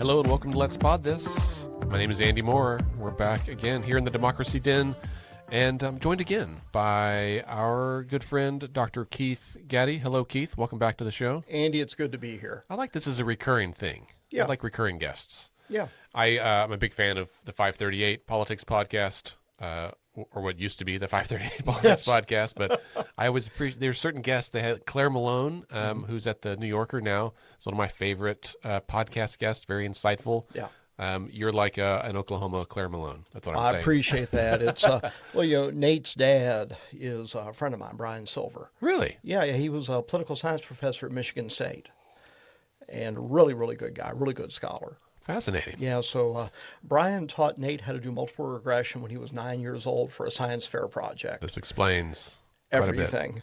Hello and welcome to Let's Pod This. My name is Andy Moore. We're back again here in the Democracy Den, and I'm joined again by our good friend, Dr. Keith Gaddie. Hello, Keith. Welcome back to the show. Andy, it's good to be here. I like this as a recurring thing. Yeah. I like recurring guests. Yeah. I'm a big fan of the 538 Politics Podcast, or what used to be the 538 Politics Podcast, but I always appreciate, there's certain guests. They had Claire Malone, who's at the New Yorker now. It's one of my favorite podcast guests, very insightful. Yeah. You're like an Oklahoma Claire Malone. That's what I'm saying. I appreciate that. It's Nate's dad is a friend of mine, Brian Silver. Really? Yeah, he was a political science professor at Michigan State, and really, really good guy, really good scholar. Fascinating. Yeah, so Brian taught Nate how to do multiple regression when he was 9 years old for a science fair project. This explains quite a bit. Everything.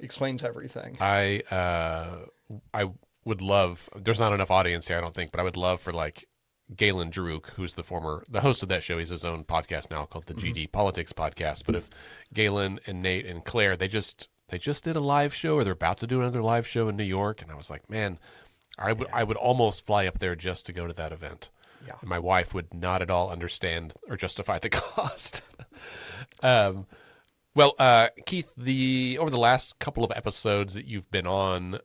Explains everything. I would love, there's not enough audience here, I don't think, but I would love for like Galen Druk, who's the host of that show. He has his own podcast now called the GD Politics Podcast. But if Galen and Nate and Claire, they just did a live show, or they're about to do another live show in New York, and I was like, man, I would almost fly up there just to go to that event. Yeah. And my wife would not at all understand or justify the cost. Keith, over the last couple of episodes that you've been on,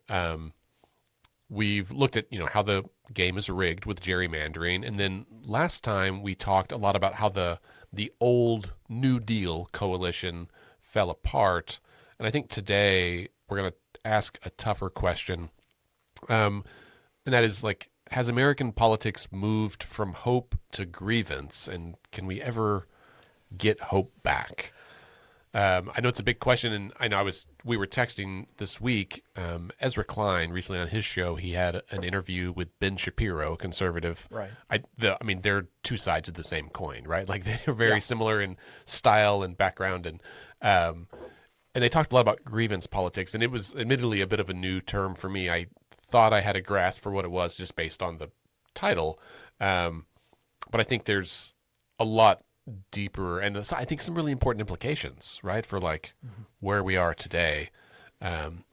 we've looked at, how the game is rigged with gerrymandering. And then last time we talked a lot about how the old New Deal coalition fell apart. And I think today we're going to ask a tougher question. And that is, like, has American politics moved from hope to grievance? And can we ever get hope back? I know it's a big question, and I know we were texting this week. Ezra Klein recently on his show, he had an interview with Ben Shapiro, a conservative. Right. They're two sides of the same coin, right? Like they're very similar in style and background, and they talked a lot about grievance politics, and it was admittedly a bit of a new term for me. I thought I had a grasp for what it was just based on the title, but I think there's a lot deeper, and I think some really important implications, right, for like where we are today. And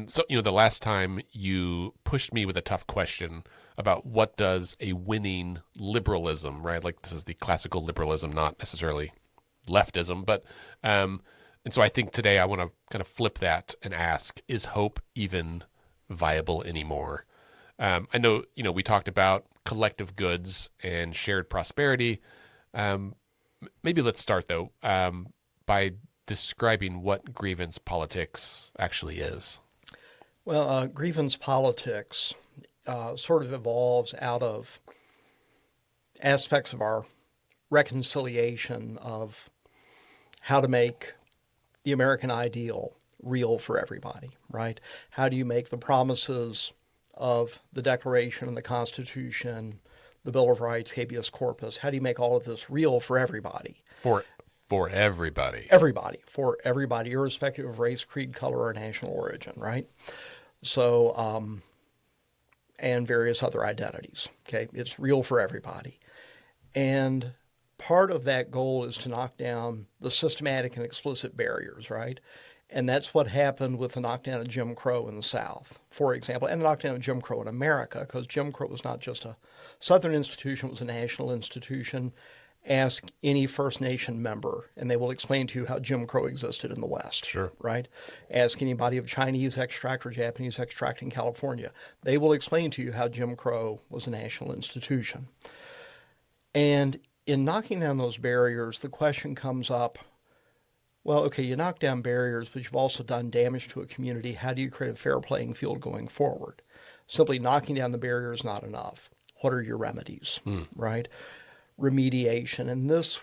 so, the last time you pushed me with a tough question about what does a winning liberalism, right? Like this is the classical liberalism, not necessarily leftism, but and so I think today I want to kind of flip that and ask, is hope even viable anymore? I know, we talked about collective goods and shared prosperity. Maybe let's start, though, by describing what grievance politics actually is. Well, grievance politics sort of evolves out of aspects of our reconciliation of how to make the American ideal real for everybody, right? How do you make the promises of the Declaration and the Constitution, the Bill of Rights, habeas corpus, how do you make all of this real for everybody? For everybody. For everybody, irrespective of race, creed, color, or national origin, right? So, and various other identities, okay? It's real for everybody. And part of that goal is to knock down the systematic and explicit barriers, right? And that's what happened with the knockdown of Jim Crow in the South, for example, and the knockdown of Jim Crow in America, because Jim Crow was not just a Southern institution, it was a national institution. Ask any First Nation member, and they will explain to you how Jim Crow existed in the West. Sure. Right? Ask anybody of Chinese extract or Japanese extract in California. They will explain to you how Jim Crow was a national institution. And in knocking down those barriers, the question comes up, well, okay, you knock down barriers, but you've also done damage to a community. How do you create a fair playing field going forward? Simply knocking down the barrier is not enough. What are your remedies, right? Remediation. And this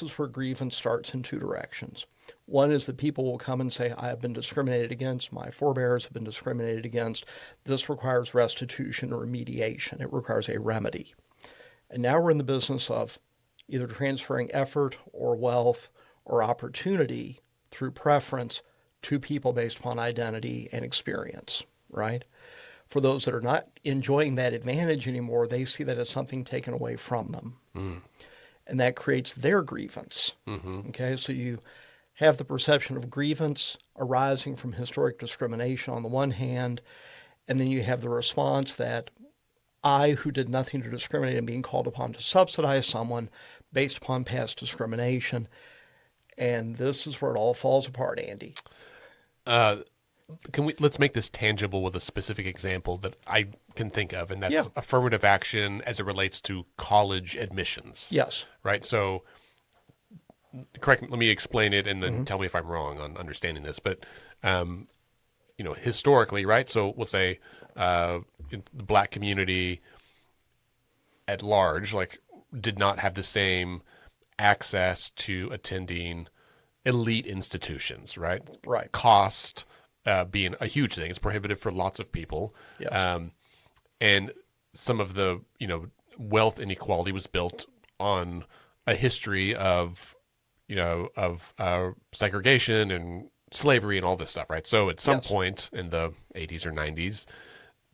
is where grievance starts in two directions. One is that people will come and say, I have been discriminated against. My forebears have been discriminated against. This requires restitution or remediation. It requires a remedy. And now we're in the business of either transferring effort or wealth or opportunity through preference to people based upon identity and experience, right? For those that are not enjoying that advantage anymore, they see that as something taken away from them. And that creates their grievance. Okay, so you have the perception of grievance arising from historic discrimination on the one hand, and then you have the response that I, who did nothing to discriminate, am being called upon to subsidize someone based upon past discrimination. And this is where it all falls apart, Andy. Let's make this tangible with a specific example that I can think of, and that's Yeah. affirmative action as it relates to college admissions. Yes. Right. So, let me explain it, and then tell me if I'm wrong on understanding this. But, historically, right? So we'll say in the black community at large, like, did not have the same access to attending elite institutions, right? Right. Cost being a huge thing. It's prohibitive for lots of people. Yes. And some of the, wealth inequality was built on a history of, segregation and slavery and all this stuff, right? So at some Yes. point in the 80s or 90s,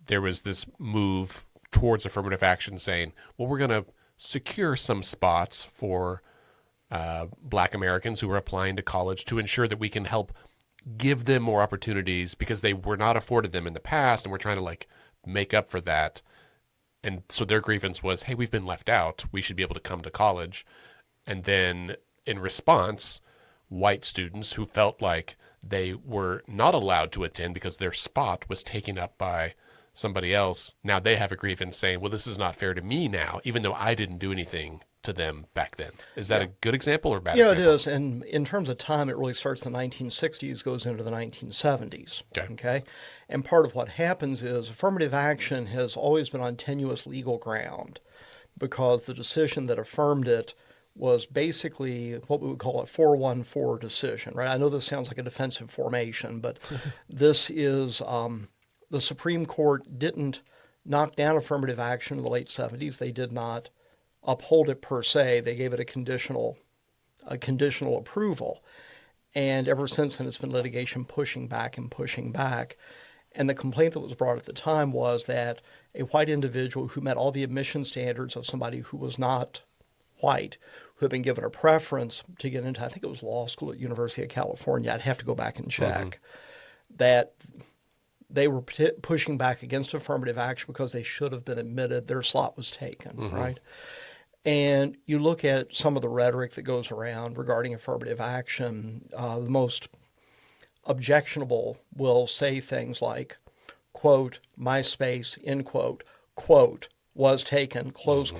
there was this move towards affirmative action saying, well, we're going to secure some spots for black Americans who are applying to college to ensure that we can help give them more opportunities because they were not afforded them in the past, and we're trying to make up for that. And so their grievance was, hey, we've been left out. We should be able to come to college. And then in response, white students who felt like they were not allowed to attend because their spot was taken up by somebody else, now they have a grievance saying, well, this is not fair to me now, even though I didn't do anything to them back then. Is that a good example or a bad example? Yeah, it is. And in terms of time, it really starts in the 1960s, goes into the 1970s. Okay. And part of what happens is affirmative action has always been on tenuous legal ground because the decision that affirmed it was basically what we would call a 414 decision, right? I know this sounds like a defensive formation, but this is the Supreme Court didn't knock down affirmative action in the late 70s. They did not uphold it per se. They gave it a conditional approval. And ever since then, it's been litigation pushing back and pushing back. And the complaint that was brought at the time was that a white individual who met all the admission standards of somebody who was not white, who had been given a preference to get into, I think it was law school at University of California, I'd have to go back and check, that they were pushing back against affirmative action because they should have been admitted. Their slot was taken, right? And you look at some of the rhetoric that goes around regarding affirmative action, the most objectionable will say things like, quote, my space, end quote, was taken, close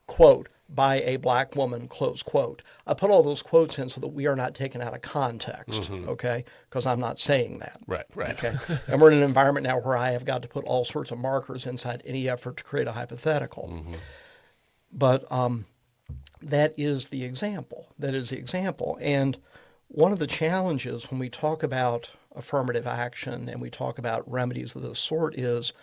quote, by a black woman, close quote. I put all those quotes in so that we are not taken out of context, okay? Because I'm not saying that. Right. Okay. And we're in an environment now where I have got to put all sorts of markers inside any effort to create a hypothetical. But that is the example. And one of the challenges when we talk about affirmative action and we talk about remedies of this sort is,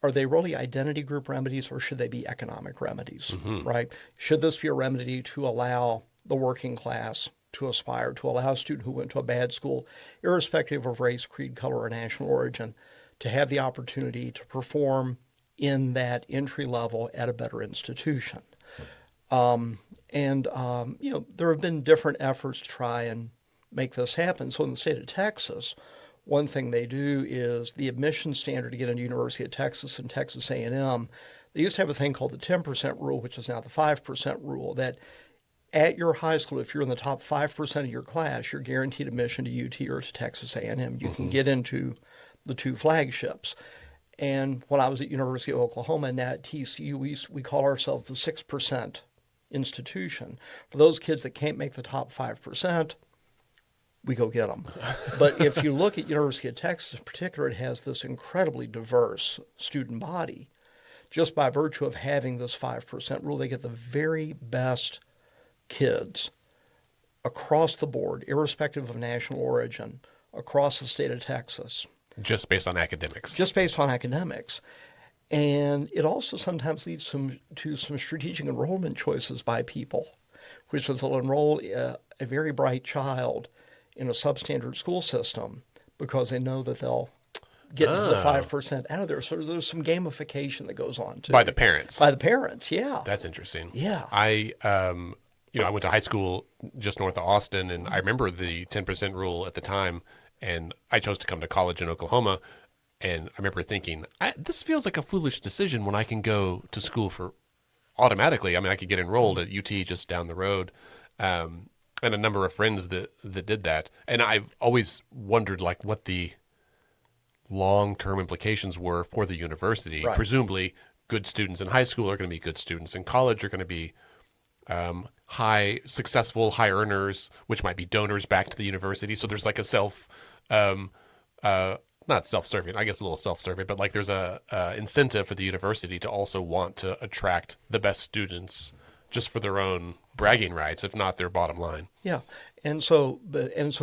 are they really identity group remedies or should they be economic remedies, right? Should this be a remedy to allow the working class to aspire, to allow a student who went to a bad school, irrespective of race, creed, color, or national origin, to have the opportunity to perform in that entry level at a better institution? There have been different efforts to try and make this happen. So in the state of Texas, one thing they do is the admission standard to get into University of Texas and Texas A&M. They used to have a thing called the 10% rule, which is now the 5% rule, that at your high school, if you're in the top 5% of your class, you're guaranteed admission to UT or to Texas A&M. You can get into the two flagships. And when I was at University of Oklahoma and now at TCU, we call ourselves the 6% institution. For those kids that can't make the top 5%, we go get them. But if you look at University of Texas in particular, it has this incredibly diverse student body. Just by virtue of having this 5% rule, they get the very best kids across the board, irrespective of national origin, across the state of Texas. Just based on academics. And it also sometimes leads to some strategic enrollment choices by people, which is they'll enroll a very bright child in a substandard school system because they know that they'll get the 5% out of there. So there's some gamification that goes on too. By the parents. Yeah. That's interesting. Yeah. I went to high school just north of Austin, and I remember the 10% rule at the time, and I chose to come to college in Oklahoma. And I remember thinking, this feels like a foolish decision when I can go to school for automatically. I mean, I could get enrolled at UT just down the road. And a number of friends that did that. And I've always wondered like what the long-term implications were for the university. Right. Presumably good students in high school are going to be good students in college, are going to be successful high earners, which might be donors back to the university. So there's like a not self-serving, I guess a little self-serving, but like there's a incentive for the university to also want to attract the best students just for their own bragging rights, if not their bottom line. Yeah. And so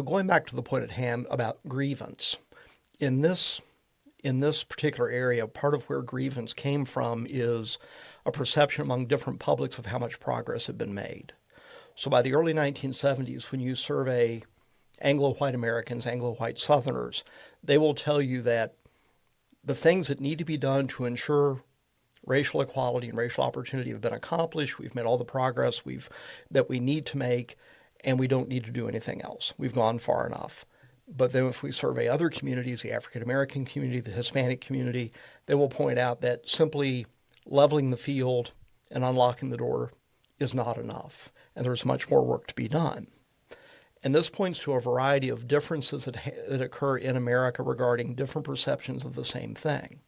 going back to the point at hand about grievance, in this particular area, part of where grievance came from is a perception among different publics of how much progress had been made. So by the early 1970s, when you survey Anglo-white Americans, Anglo-white Southerners, they will tell you that the things that need to be done to ensure racial equality and racial opportunity have been accomplished. We've made all the progress that we need to make, and we don't need to do anything else. We've gone far enough. But then if we survey other communities, the African-American community, the Hispanic community, they will point out that simply leveling the field and unlocking the door is not enough, and there's much more work to be done. And this points to a variety of differences that occur in America regarding different perceptions of the same thing.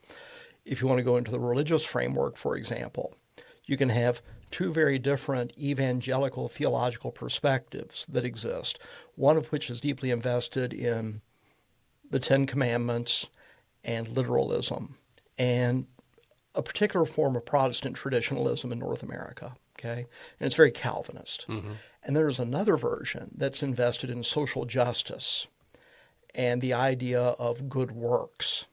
If you want to go into the religious framework, for example, you can have two very different evangelical theological perspectives that exist, one of which is deeply invested in the Ten Commandments and literalism, and a particular form of Protestant traditionalism in North America, okay? And it's very Calvinist. Mm-hmm. And there's another version that's invested in social justice and the idea of good works,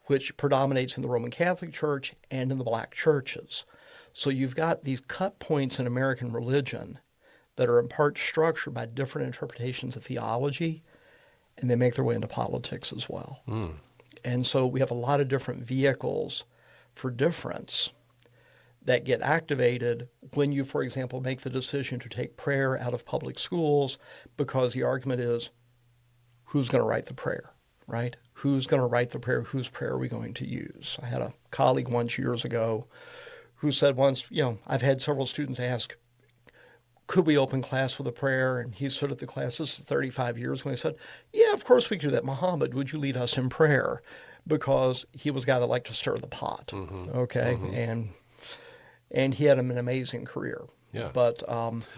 which predominates in the Roman Catholic Church and in the black churches. So you've got these cut points in American religion that are in part structured by different interpretations of theology, and they make their way into politics as well. Mm. And so we have a lot of different vehicles for difference that get activated when you, for example, make the decision to take prayer out of public schools, because the argument is, who's going to write the prayer, right? Who's going to write the prayer? Whose prayer are we going to use? I had a colleague once years ago who said once, I've had several students ask, could we open class with a prayer? And he stood at the class, this is 35 years ago, and he said, yeah, of course we could do that. Muhammad, would you lead us in prayer? Because he was a guy that liked to stir the pot, mm-hmm. okay? Mm-hmm. And he had an amazing career. Yeah. But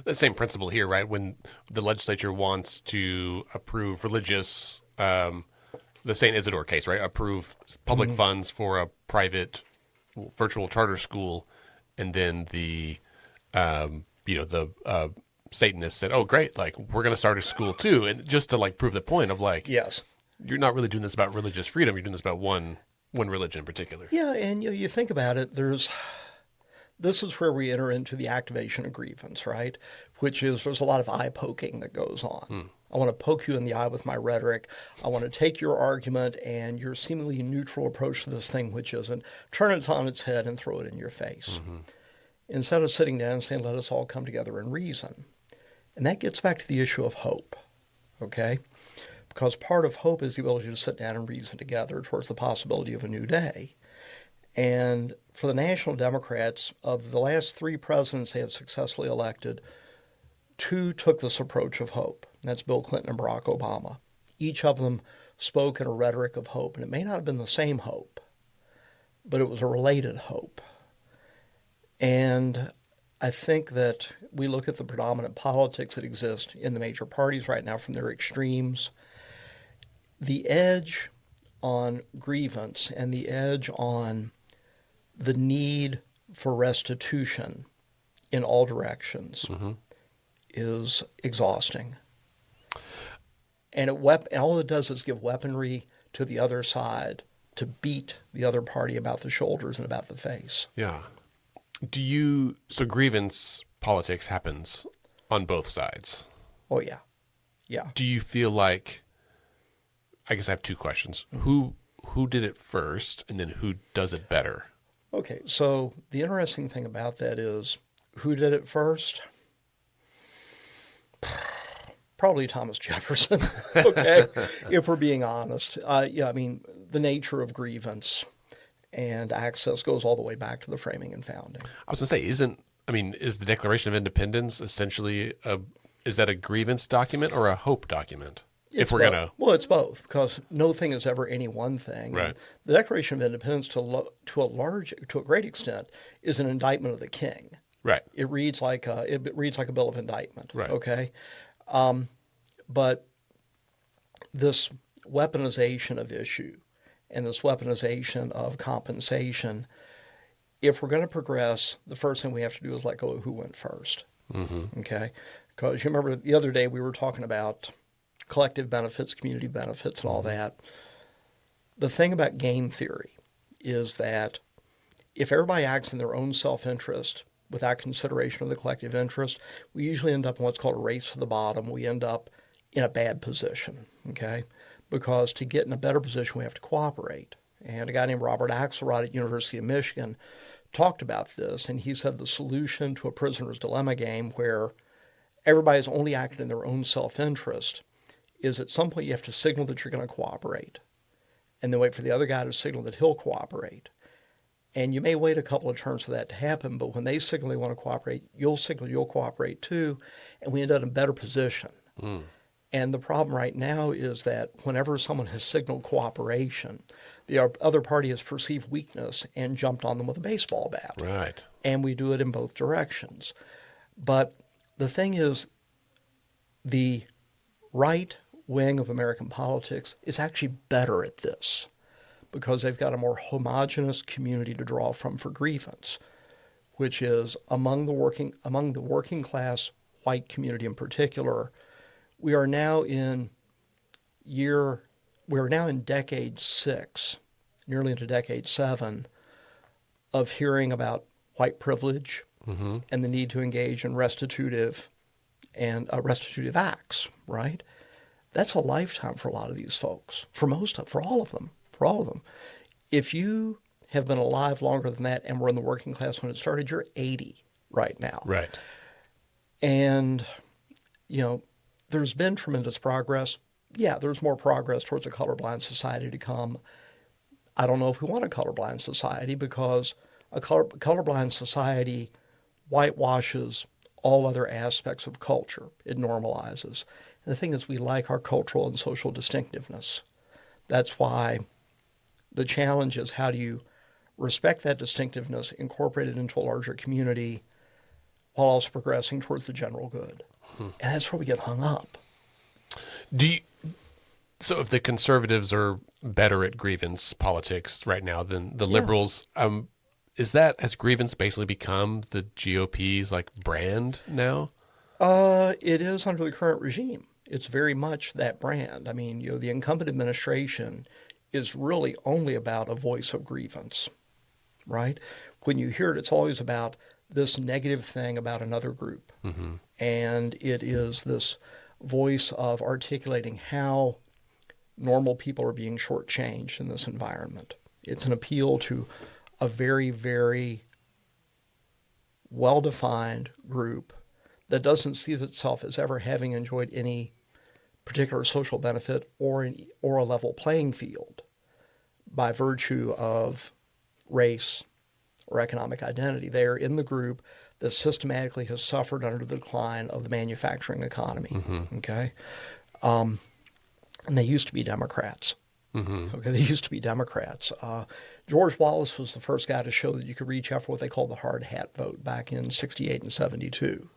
the same principle here, right? When the legislature wants to approve religious, the St. Isidore case, right? Approve public mm-hmm. funds for a private virtual charter school, and then the Satanists said, "Oh, great! Like we're going to start a school too," and just to like prove the point of like, yes, you're not really doing this about religious freedom. You're doing this about one religion in particular. Yeah, and you think about it. This is where we enter into the activation of grievance, right? Which is there's a lot of eye poking that goes on. I want to poke you in the eye with my rhetoric. I want to take your argument and your seemingly neutral approach to this thing, which isn't, turn it on its head and throw it in your face. Mm-hmm. Instead of sitting down and saying, let us all come together and reason. And that gets back to the issue of hope, okay? Because part of hope is the ability to sit down and reason together towards the possibility of a new day. And for the National Democrats, of the last three presidents they have successfully elected, two took this approach of hope. That's Bill Clinton and Barack Obama. Each of them spoke in a rhetoric of hope, and it may not have been the same hope, but it was a related hope. And I think that we look at the predominant politics that exist in the major parties right now from their extremes. The edge on grievance and the edge on the need for restitution in all directions mm-hmm. is exhausting. And all it does is give weaponry to the other side to beat the other party about the shoulders and about the face. Yeah. So grievance politics happens on both sides? Oh, yeah. Yeah. Do you feel like, I guess I have two questions. Mm-hmm. Who did it first, and then who does it better? Okay, so the interesting thing about that is, who did it first? Probably Thomas Jefferson, okay, if we're being honest. Yeah, I mean, the nature of grievance and access goes all the way back to the framing and founding. I was going to say, is the Declaration of Independence essentially is that a grievance document or a hope document? It's both. Well, it's both, because no thing is ever any one thing. Right. And the Declaration of Independence, to a great extent, is an indictment of the king. Right. It reads like a bill of indictment. Right. Okay. But this weaponization of issue and this weaponization of compensation, if we're going to progress, the first thing we have to do is let go of who went first. Mm-hmm. Okay. Because you remember the other day we were talking about collective benefits, community benefits, and all that. The thing about game theory is that if everybody acts in their own self-interest without consideration of the collective interest, we usually end up in what's called a race to the bottom. We end up in a bad position, okay? Because to get in a better position, we have to cooperate. And a guy named Robert Axelrod at University of Michigan talked about this, and he said the solution to a prisoner's dilemma game where everybody's only acting in their own self-interest is at some point you have to signal that you're going to cooperate, and then wait for the other guy to signal that he'll cooperate. And you may wait a couple of turns for that to happen, but when they signal they want to cooperate, you'll signal you'll cooperate too, and we end up in a better position. Mm. And the problem right now is that whenever someone has signaled cooperation, the other party has perceived weakness and jumped on them with a baseball bat. Right. And we do it in both directions. But the thing is, the right wing of American politics is actually better at this because they've got a more homogenous community to draw from for grievance, which is among the working class white community in particular. We are now in decade 6, nearly into decade 7, of hearing about white privilege mm-hmm. and the need to engage in restitutive acts, right? That's a lifetime for a lot of these folks, for all of them. If you have been alive longer than that and were in the working class when it started, you're 80 right now. Right. And, there's been tremendous progress. Yeah, there's more progress towards a colorblind society to come. I don't know if we want a colorblind society because a colorblind society whitewashes all other aspects of culture. It normalizes. And the thing is, we like our cultural and social distinctiveness. That's why the challenge is how do you respect that distinctiveness, incorporate it into a larger community, while also progressing towards the general good. And that's where we get hung up. So if the conservatives are better at grievance politics right now than the liberals, has grievance basically become the GOP's brand now? It is under the current regime. It's very much that brand. I mean, the incumbent administration is really only about a voice of grievance, right? When you hear it, it's always about this negative thing about another group. Mm-hmm. And it is this voice of articulating how normal people are being shortchanged in this environment. It's an appeal to a very, very well-defined group that doesn't see itself as ever having enjoyed any particular social benefit or a level playing field by virtue of race or economic identity. They are in the group that systematically has suffered under the decline of the manufacturing economy. Mm-hmm. Okay, and they used to be Democrats. Mm-hmm. Okay, they used to be Democrats. George Wallace was the first guy to show that you could reach out for what they called the hard hat vote back in '68 and '72,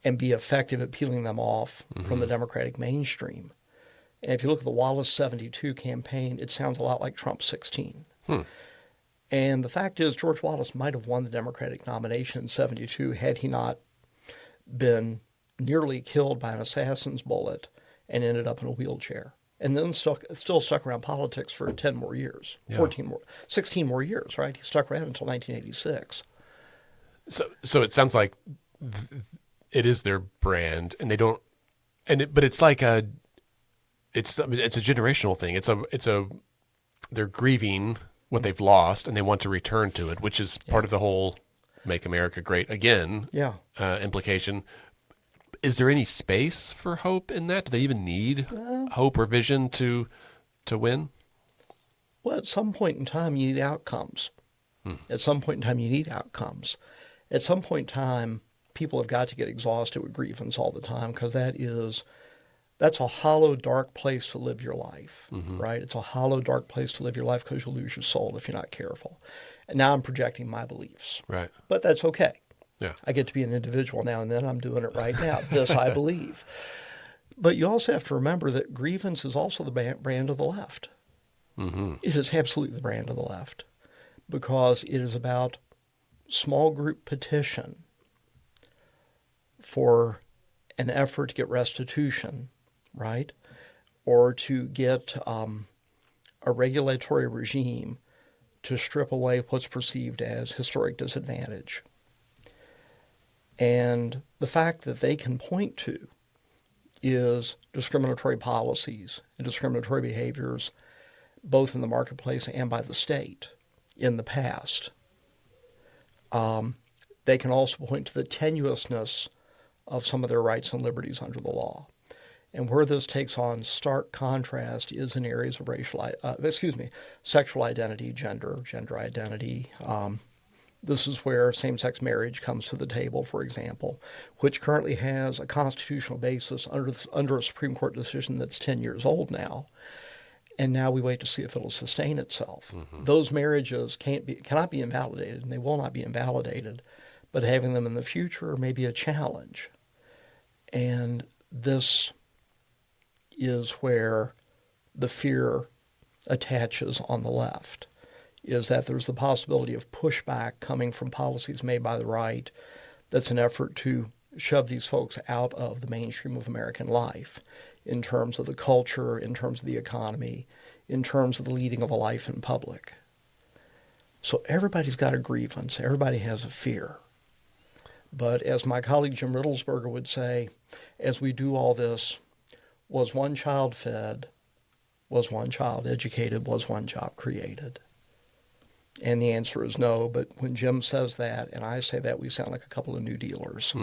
and be effective at peeling them off mm-hmm. from the Democratic mainstream. And if you look at the Wallace 72 campaign, it sounds a lot like Trump 16. And the fact is, George Wallace might have won the Democratic nomination in '72 had he not been nearly killed by an assassin's bullet and ended up in a wheelchair. And then still stuck around politics for 10 more years, 16 more years, right? He stuck around until 1986. So it sounds like it is their brand, and they don't, but it's like it's a generational thing. They're grieving what they've lost, and they want to return to it, which is part of the whole "Make America Great Again" implication. is there any space for hope in that? Do they even need hope or vision to win? Well, at some point in time, you need outcomes. At some point in time, you need outcomes. At some point in time, people have got to get exhausted with grievance all the time, because that's a hollow, dark place to live your life, right? It's a hollow, dark place to live your life, because you'll lose your soul if you're not careful. And now I'm projecting my beliefs. Right. But that's okay. Yeah. I get to be an individual now and then. I'm doing it right now. This I believe. But you also have to remember that grievance is also the brand of the left. It is absolutely the brand of the left, because it is about small group petition for an effort to get restitution, right? Or to get a regulatory regime to strip away what's perceived as historic disadvantage. And the fact that they can point to is discriminatory policies and discriminatory behaviors, both in the marketplace and by the state in the past. They can also point to the tenuousness of some of their rights and liberties under the law. And where this takes on stark contrast is in areas of sexual identity, gender identity. This is where same-sex marriage comes to the table, for example, which currently has a constitutional basis under a Supreme Court decision that's 10 years old now. And now we wait to see if it'll sustain itself. Those marriages cannot be invalidated, and they will not be invalidated, but having them in the future may be a challenge. And this is where the fear attaches on the left, is that there's the possibility of pushback coming from policies made by the right that's an effort to shove these folks out of the mainstream of American life in terms of the culture, in terms of the economy, in terms of the leading of a life in public. So everybody's got a grievance. Everybody has a fear. But as my colleague Jim Riddlesberger would say, as we do all this, was one child fed? Was one child educated? Was one job created? And the answer is no. But when Jim says that and I say that, we sound like a couple of New Dealers,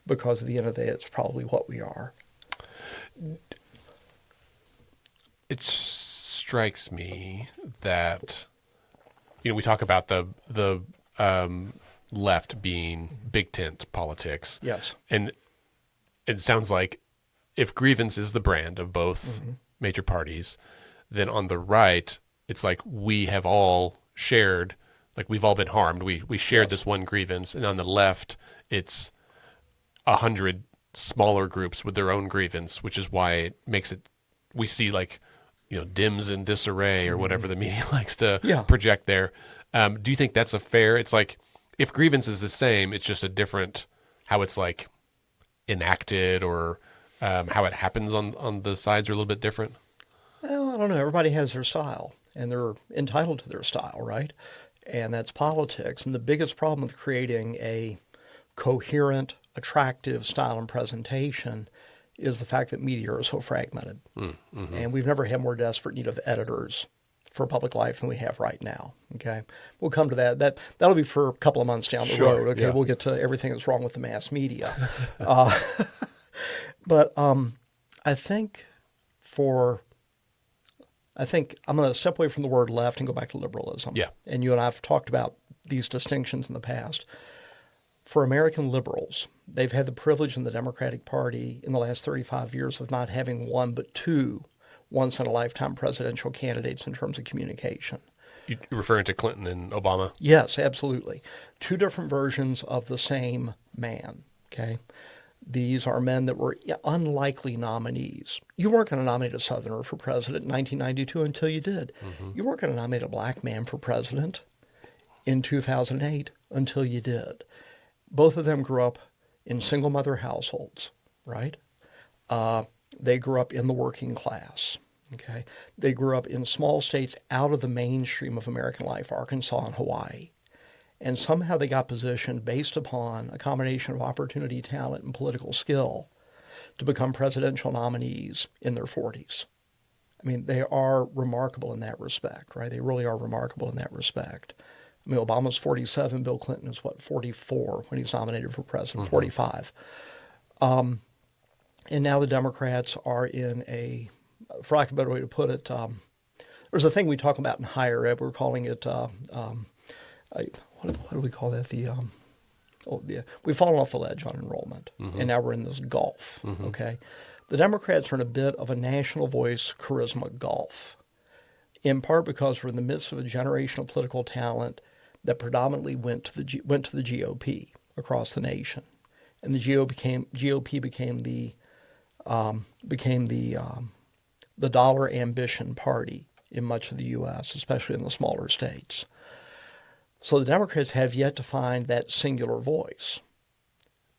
because at the end of the day, it's probably what we are. It strikes me that, we talk about the left being big tent politics. Yes. And it sounds like if grievance is the brand of both major parties, then on the right, it's like we have all shared, like we've all been harmed. We shared this one grievance. And on the left, it's 100 smaller groups with their own grievance, which is why it makes it, we see like, dims and disarray or whatever the media likes to project there. Do you think that's a fair, it's like, if grievance is the same, it's just a different, how it's like enacted or how it happens on the sides are a little bit different? Well, I don't know. Everybody has their style, and they're entitled to their style, right? And that's politics. And the biggest problem with creating a coherent, attractive style and presentation is the fact that media are so fragmented. And we've never had more desperate need of editors for public life than we have right now. Okay, we'll come to that. That'll be for a couple of months down the road. Okay, we'll get to everything that's wrong with the mass media. But I think I'm going to step away from the word left and go back to liberalism. Yeah. And you and I have talked about these distinctions in the past. For American liberals, they've had the privilege in the Democratic Party in the last 35 years of not having one but two once-in-a-lifetime presidential candidates in terms of communication. You're referring to Clinton and Obama? Yes, absolutely. Two different versions of the same man, okay? These are men that were unlikely nominees. You weren't going to nominate a Southerner for president in 1992 until you did. You weren't going to nominate a black man for president in 2008 until you did. Both of them grew up in single-mother households, right? They grew up in the working class, okay? They grew up in small states out of the mainstream of American life, Arkansas and Hawaii. And somehow they got positioned based upon a combination of opportunity, talent, and political skill to become presidential nominees in their 40s. I mean, they are remarkable in that respect, right? They really are remarkable in that respect. I mean, Obama's 47, Bill Clinton is, 44 when he's nominated for president, 45. And now the Democrats are in a, for lack of a better way to put it, there's a thing we talk about in higher ed. We're calling it, what do we call that? We've fallen off the ledge on enrollment, and now we're in this gulf, okay? The Democrats are in a bit of a national voice charisma gulf, in part because we're in the midst of a generation of political talent that predominantly went to the GOP across the nation, and the GOP became the dollar ambition party in much of the U.S., especially in the smaller states. So the Democrats have yet to find that singular voice.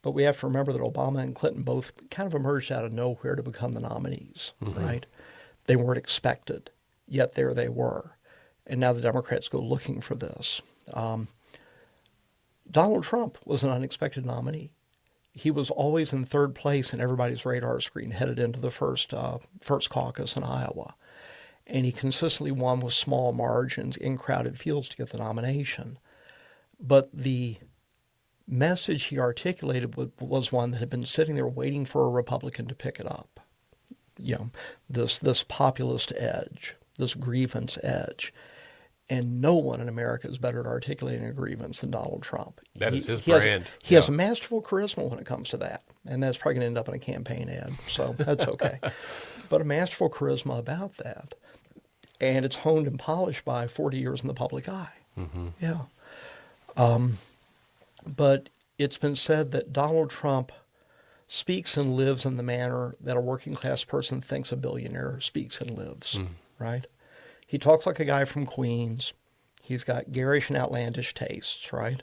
But we have to remember that Obama and Clinton both kind of emerged out of nowhere to become the nominees, right? They weren't expected, yet there they were. And now the Democrats go looking for this. Donald Trump was an unexpected nominee. He was always in third place in everybody's radar screen headed into the first caucus in Iowa. And he consistently won with small margins in crowded fields to get the nomination. But the message he articulated was one that had been sitting there waiting for a Republican to pick it up. You know, this populist edge, this grievance edge. And no one in America is better at articulating a grievance than Donald Trump. That is his brand. He has a masterful charisma when it comes to that. And that's probably going to end up in a campaign ad, so that's okay. But a masterful charisma about that. And it's honed and polished by 40 years in the public eye. Yeah. But it's been said that Donald Trump speaks and lives in the manner that a working class person thinks a billionaire speaks and lives, right? He talks like a guy from Queens. He's got garish and outlandish tastes, right?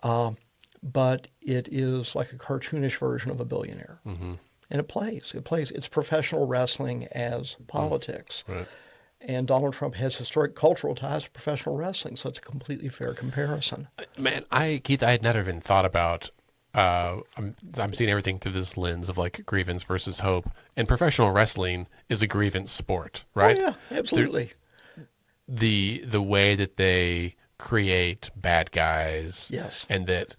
But it is like a cartoonish version of a billionaire. And it plays. It's professional wrestling as politics. Right. And Donald Trump has historic cultural ties to professional wrestling, so it's a completely fair comparison. Man, Keith, I had never even thought about, I'm seeing everything through this lens of like grievance versus hope. And professional wrestling is a grievance sport, right? Oh, yeah, absolutely. The way that they create bad guys, yes, and that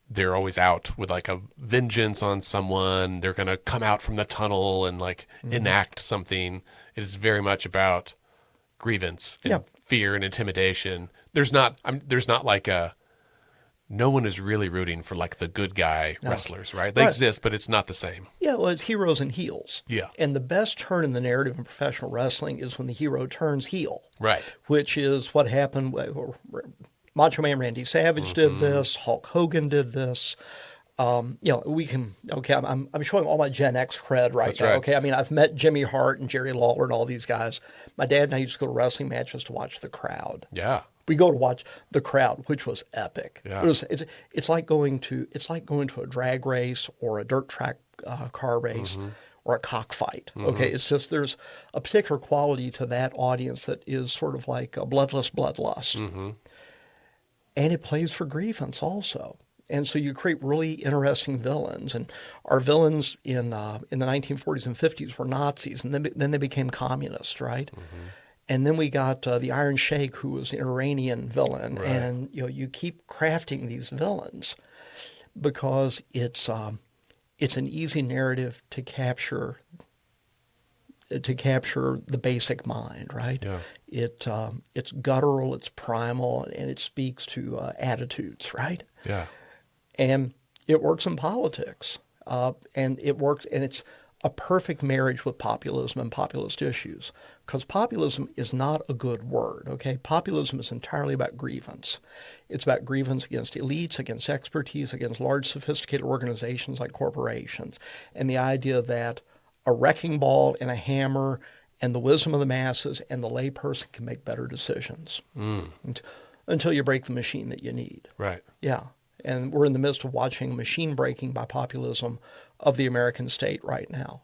they're always out with like a vengeance on someone. They're going to come out from the tunnel and like enact something. It is very much about grievance and fear and intimidation. There's not like no one is really rooting for like the good guy wrestlers, right? They exist, but it's not the same. Yeah, well, it's heroes and heels. Yeah. And the best turn in the narrative in professional wrestling is when the hero turns heel. Right. Which is what happened. Macho Man Randy Savage did this. Hulk Hogan did this. We can, okay, I'm showing all my Gen X cred right now. Right. Okay, I mean, I've met Jimmy Hart and Jerry Lawler and all these guys. My dad and I used to go to wrestling matches to watch the crowd. Yeah. We go to watch the crowd, which was epic. Yeah. It's like going to a drag race or a dirt track car race or a cockfight. Okay, it's just there's a particular quality to that audience that is sort of like a bloodlust, and it plays for grievance also. And so you create really interesting villains. And our villains in the 1940s and 50s were Nazis, and then they became communists, right? And then we got the Iron Sheik, who was an Iranian villain. Right. And you keep crafting these villains because it's an easy narrative to capture the basic mind, right? Yeah. It's guttural, it's primal, and it speaks to attitudes, right? Yeah. And it works in politics, and it's a perfect marriage with populism and populist issues, because populism is not a good word, okay? Populism is entirely about grievance. It's about grievance against elites, against expertise, against large sophisticated organizations like corporations, and the idea that a wrecking ball and a hammer and the wisdom of the masses and the layperson can make better decisions until you break the machine that you need. Right. Yeah. And we're in the midst of watching machine breaking by populism of the American state right now.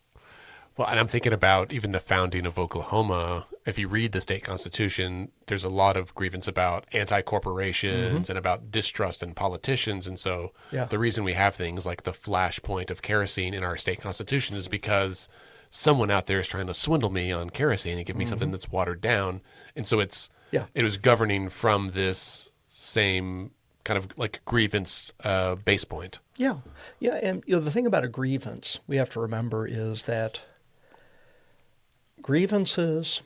Well, and I'm thinking about even the founding of Oklahoma. If you read the state constitution, there's a lot of grievance about anti-corporations and about distrust in politicians. And so the reason we have things like the flashpoint of kerosene in our state constitution is because someone out there is trying to swindle me on kerosene and give me something that's watered down. And so it was governing from this same kind of like grievance base point. Yeah. Yeah. And the thing about a grievance we have to remember is that grievances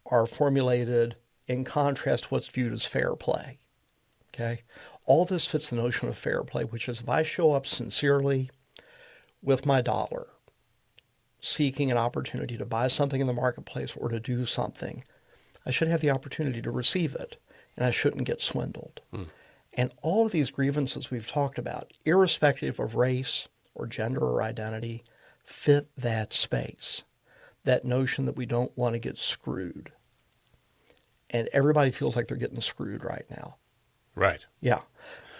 are formulated in contrast to what's viewed as fair play. Okay? All this fits the notion of fair play, which is if I show up sincerely with my dollar, seeking an opportunity to buy something in the marketplace or to do something, I should have the opportunity to receive it, and I shouldn't get swindled. And all of these grievances we've talked about, irrespective of race or gender or identity, fit that space, that notion that we don't want to get screwed. And everybody feels like they're getting screwed right now. Right. Yeah.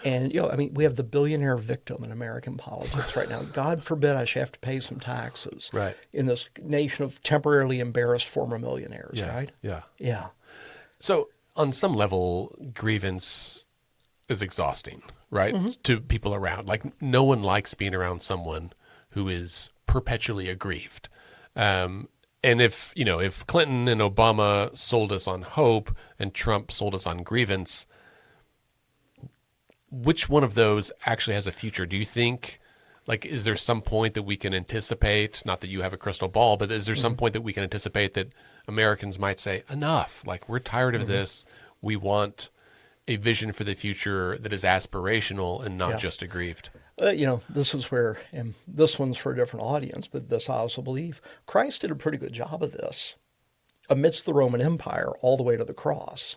And, we have the billionaire victim in American politics right now. God forbid I should have to pay some taxes in this nation of temporarily embarrassed former millionaires, right? Yeah. Yeah. So on some level, grievance is exhausting, right? To people around. Like no one likes being around someone who is perpetually aggrieved. And if Clinton and Obama sold us on hope and Trump sold us on grievance, which one of those actually has a future? Do you think, is there some point that we can anticipate, not that you have a crystal ball, but is there some point that we can anticipate that Americans might say, enough, we're tired of this. We want a vision for the future that is aspirational and not just aggrieved? This is where, and this one's for a different audience, but this I also believe, Christ did a pretty good job of this amidst the Roman Empire all the way to the cross.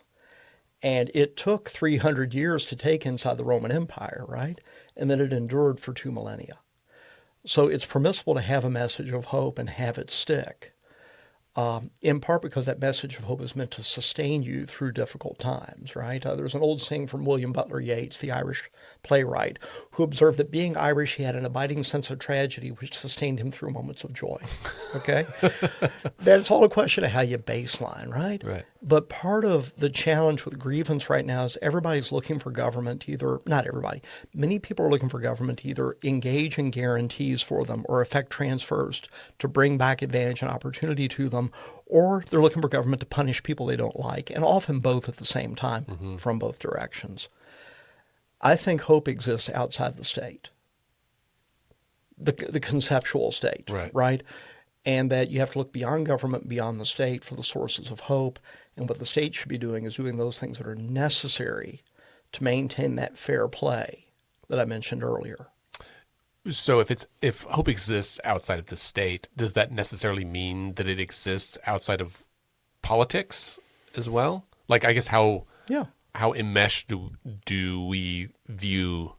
And it took 300 years to take inside the Roman Empire, right? And then it endured for 2 millennia. So it's permissible to have a message of hope and have it stick, in part because that message of hope is meant to sustain you through difficult times, right? There's an old saying from William Butler Yeats, the Irish playwright, who observed that being Irish, he had an abiding sense of tragedy which sustained him through moments of joy, okay? That's all a question of how you baseline, right? Right. But part of the challenge with grievance right now is everybody's looking for government to either, not everybody, many people are looking for government to either engage in guarantees for them or effect transfers to bring back advantage and opportunity to them, or they're looking for government to punish people they don't like, and often both at the same time from both directions. I think hope exists outside the state, the conceptual state, right? And that you have to look beyond government, beyond the state for the sources of hope. And what the state should be doing is doing those things that are necessary to maintain that fair play that I mentioned earlier. So if hope exists outside of the state, does that necessarily mean that it exists outside of politics as well? I guess how enmeshed do we view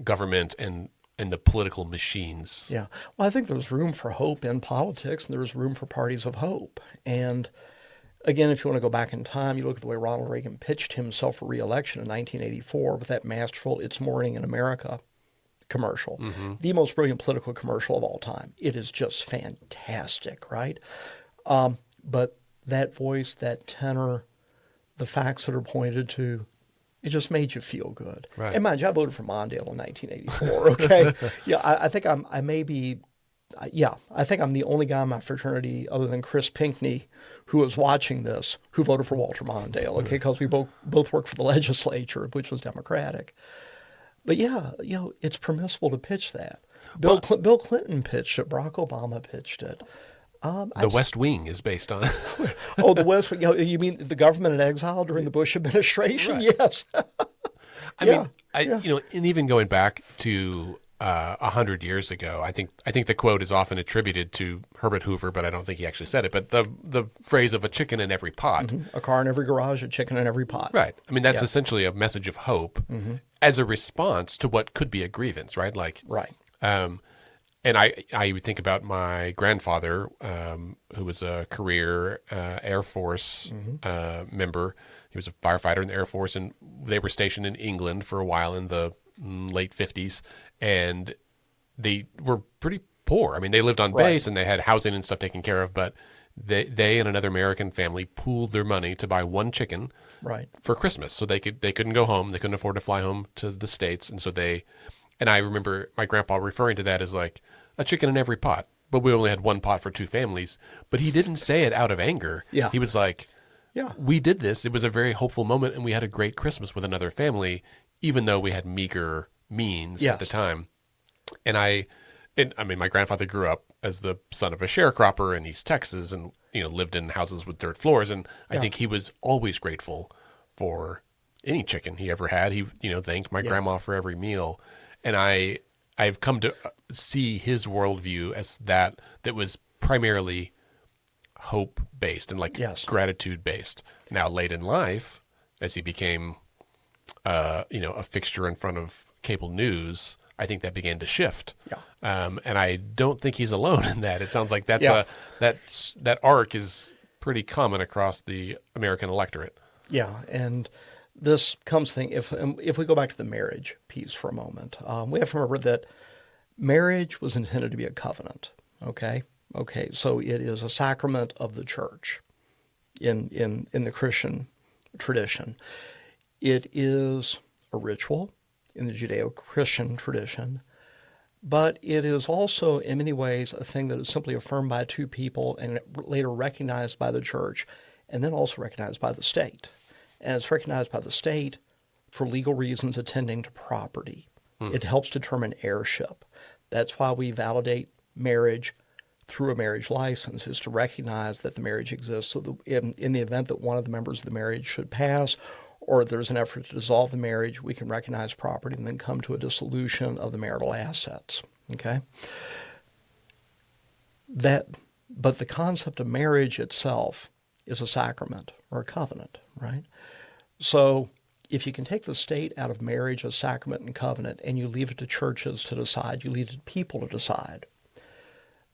government and the political machines? Yeah. Well, I think there's room for hope in politics, and there's room for parties of hope. And again, if you want to go back in time, you look at the way Ronald Reagan pitched himself for re-election in 1984 with that masterful "It's Morning in America" commercial, the most brilliant political commercial of all time. It is just fantastic, right? But that voice, that tenor, the facts that are pointed to, it just made you feel good. Right. And mind you, I voted for Mondale in 1984, okay? I think I'm the only guy in my fraternity other than Chris Pinckney who was watching this who voted for Walter Mondale, okay? Because we both worked for the legislature, which was Democratic. But it's permissible to pitch that. Bill Clinton pitched it. Barack Obama pitched it. The West Wing is based on it. Oh, the West Wing. You mean the government in exile during the Bush administration? Right. Yes. I mean, and even going back to 100 years ago, I think the quote is often attributed to Herbert Hoover, but I don't think he actually said it. But the phrase of "a chicken in every pot," a car in every garage, a chicken in every pot. Right. I mean, that's essentially a message of hope as a response to what could be a grievance, right? Right. And I would think about my grandfather, who was a career Air Force member. He was a firefighter in the Air Force, and they were stationed in England for a while in the late 50s, and they were pretty poor. I mean, they lived on base, and they had housing and stuff taken care of, but they and another American family pooled their money to buy one chicken for Christmas. So they couldn't go home. They couldn't afford to fly home to the States, and so and I remember my grandpa referring to that as like a chicken in every pot, but we only had one pot for two families. But he didn't say it out of anger. Yeah. He was like, we did this. It was a very hopeful moment, and we had a great Christmas with another family, even though we had meager means Yes. at the time. And I mean, my grandfather grew up as the son of a sharecropper in East Texas, and lived in houses with dirt floors. And I think he was always grateful for any chicken he ever had. He thanked my grandma for every meal, and I've come to see his worldview as that was primarily hope based and like gratitude based. Now, late in life, as he became a fixture in front of cable news, I think that began to shift. And I don't think he's alone in that. It sounds like that arc is pretty common across the American electorate. Yeah, and this comes thing if we go back to the marriage piece for a moment, we have to remember that marriage was intended to be a covenant. Okay, so it is a sacrament of the church in the Christian tradition. It is a ritual in the Judeo-Christian tradition, but it is also in many ways a thing that is simply affirmed by two people and later recognized by the church and then also recognized by the state. And it's recognized by the state for legal reasons attending to property. It helps determine heirship. That's why we validate marriage through a marriage license, is to recognize that the marriage exists. So that in the event that one of the members of the marriage should pass, or there's an effort to dissolve the marriage, we can recognize property and then come to a dissolution of the marital assets. Okay? But the concept of marriage itself is a sacrament or a covenant, right? So if you can take the state out of marriage as sacrament and covenant and you leave it to churches to decide, you leave it to people to decide,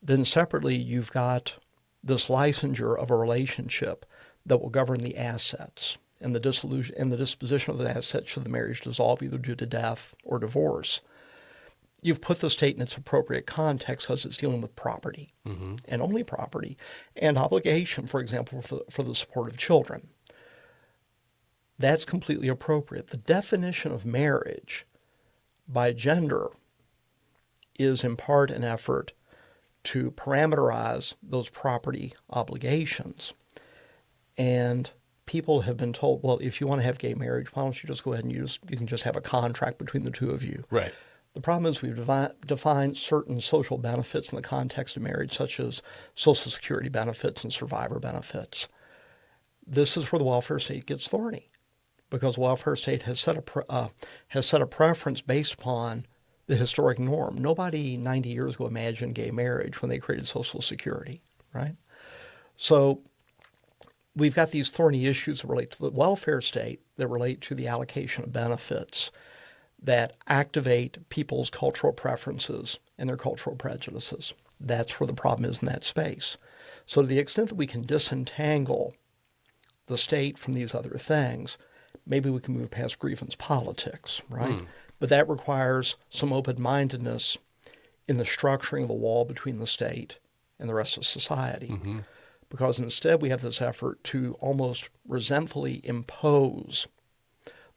then separately you've got this licensure of a relationship that will govern the assets and the dissolution and the disposition of the assets should the marriage dissolve either due to death or divorce. You've put the state in its appropriate context because it's dealing with property and only property and obligation, for example, for the support of children. That's completely appropriate. The definition of marriage by gender is in part an effort to parameterize those property obligations. And people have been told, well, if you want to have gay marriage, why don't you just go ahead and you can just have a contract between the two of you. Right. The problem is we've defined certain social benefits in the context of marriage, such as Social Security benefits and survivor benefits. This is where the welfare state gets thorny, because the welfare state has set a preference based upon the historic norm. Nobody 90 years ago imagined gay marriage when they created Social Security, right? So we've got these thorny issues that relate to the welfare state, that relate to the allocation of benefits, that activate people's cultural preferences and their cultural prejudices. That's where the problem is in that space. So to the extent that we can disentangle the state from these other things, maybe we can move past grievance politics, right? But that requires some open-mindedness in the structuring of the wall between the state and the rest of society. Because instead we have this effort to almost resentfully impose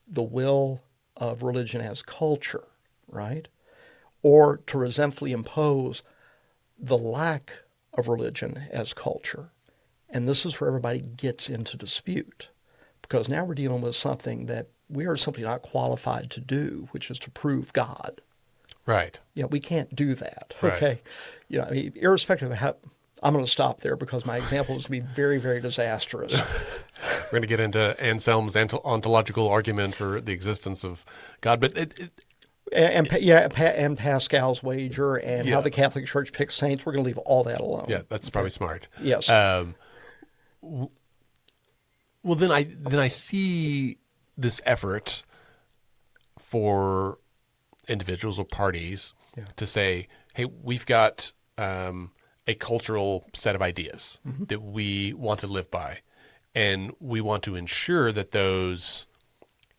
the will of religion as culture, right? Or to resentfully impose the lack of religion as culture. And this is where everybody gets into dispute, because now we're dealing with something that we are simply not qualified to do, which is to prove God. Right. We can't do that. Right. Okay. I mean, irrespective of how, I'm going to stop there because my example is going to be very, very disastrous. We're going to get into Anselm's ontological argument for the existence of God, but and Pascal's wager and how the Catholic Church picks saints. We're going to leave all that alone. Yeah, that's probably smart. Yes. Well, then I see this effort for individuals or parties to say, hey, we've got a cultural set of ideas that we want to live by, and we want to ensure that those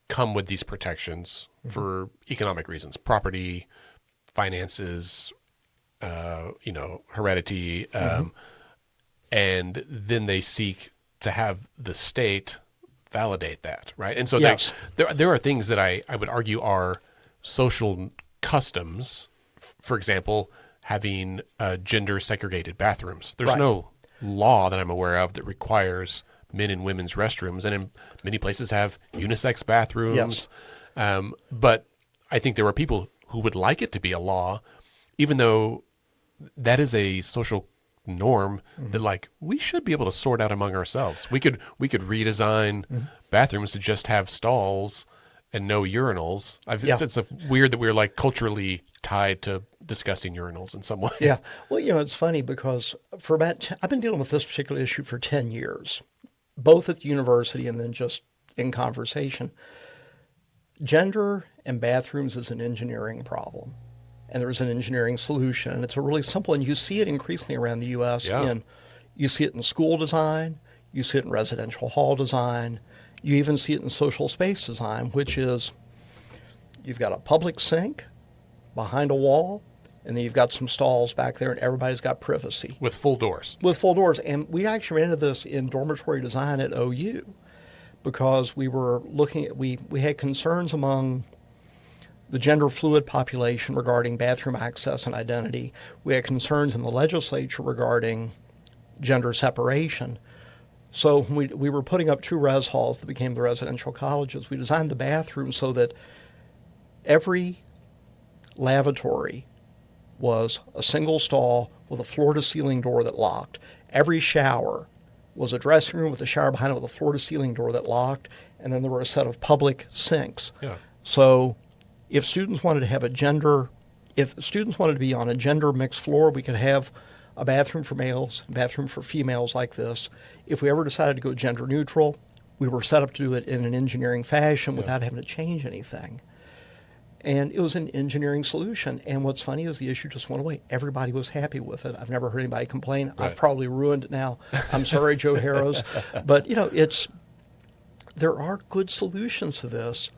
come with these protections for economic reasons, property, finances, heredity, and then they seek to have the state validate that, right? And so there are things that I would argue are social customs. For example, having gender segregated bathrooms. There's no law that I'm aware of that requires men and women's restrooms, and in many places have unisex bathrooms. But I think there are people who would like it to be a law, even though that is a social norm that like we should be able to sort out among ourselves. We could redesign bathrooms to just have stalls and no urinals. I think it's weird that we're like culturally tied to disgusting urinals in some way. Yeah. Well, it's funny because I've been dealing with this particular issue for 10 years, both at the university and then just in conversation. Gender and bathrooms is an engineering problem, and there's an engineering solution, and it's a really simple, and you see it increasingly around the U.S. You see it in school design, you see it in residential hall design, you even see it in social space design, which is you've got a public sink behind a wall, and then you've got some stalls back there, and everybody's got privacy. With full doors. With full doors. And we actually ran into this in dormitory design at OU because we were looking at, we had concerns among the gender fluid population regarding bathroom access and identity. We had concerns in the legislature regarding gender separation. So when we were putting up 2 res halls that became the residential colleges. We designed the bathroom so that every lavatory was a single stall with a floor-to-ceiling door that locked. Every shower was a dressing room with a shower behind it with a floor-to-ceiling door that locked, and then there were a set of public sinks. Yeah. So if students wanted to be on a gender mixed floor, we could have a bathroom for males, a bathroom for females like this. If we ever decided to go gender neutral, we were set up to do it in an engineering fashion without having to change anything. And it was an engineering solution. And what's funny is the issue just went away. Everybody was happy with it. I've never heard anybody complain. Right. I've probably ruined it now. I'm sorry, Joe Harrows. But, there are good solutions to this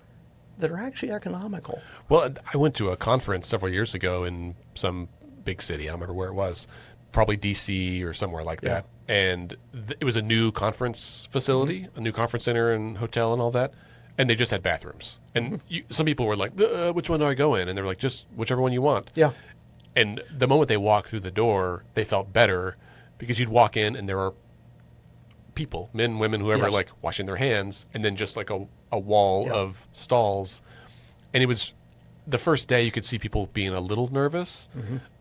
that are actually economical. Well, I went to a conference several years ago in some big city. I don't remember where it was. Probably D.C. or somewhere like that. And it was a new conference facility, a new conference center and hotel and all that. And they just had bathrooms. And some people were like, which one do I go in? And they were like, just whichever one you want. Yeah. And the moment they walked through the door, they felt better because you'd walk in and there are people, men, women, whoever, like washing their hands, and then just like a wall of stalls. And it was the first day you could see people being a little nervous.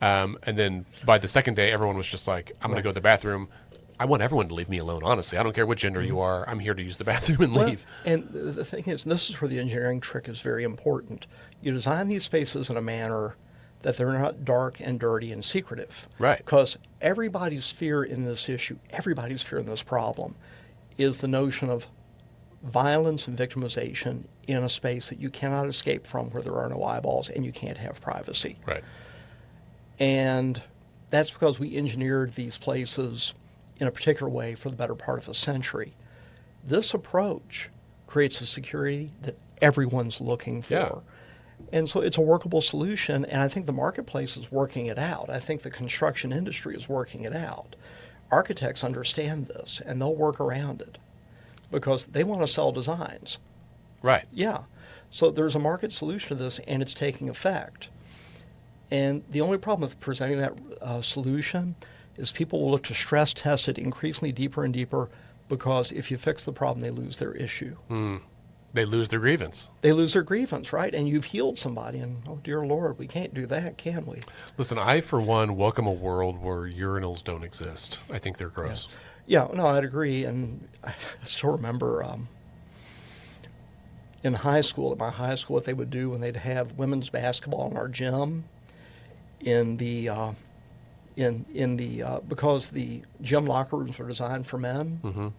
And then by the second day, everyone was just like, I'm going to go to the bathroom. I want everyone to leave me alone, honestly. I don't care what gender you are. I'm here to use the bathroom and leave. And the thing is, and this is where the engineering trick is very important. You design these spaces in a manner that they're not dark and dirty and secretive. Right. Because everybody's fear in this issue, everybody's fear in this problem is the notion of violence and victimization in a space that you cannot escape from where there are no eyeballs and you can't have privacy. Right. And that's because we engineered these places in a particular way for the better part of a century. This approach creates a security that everyone's looking for. Yeah. And so it's a workable solution, and I think the marketplace is working it out. I think the construction industry is working it out. Architects understand this, and they'll work around it because they want to sell designs. Right. Yeah. So there's a market solution to this, and it's taking effect. And the only problem with presenting that solution is people will look to stress test it increasingly deeper and deeper because if you fix the problem, they lose their issue. They lose their grievance. They lose their grievance, right? And you've healed somebody, and oh, dear Lord, we can't do that, can we? Listen, I, for one, welcome a world where urinals don't exist. I think they're gross. Yeah, no, I'd agree. And I still remember in high school, at my high school, what they would do when they'd have women's basketball in our gym because the gym locker rooms were designed for men,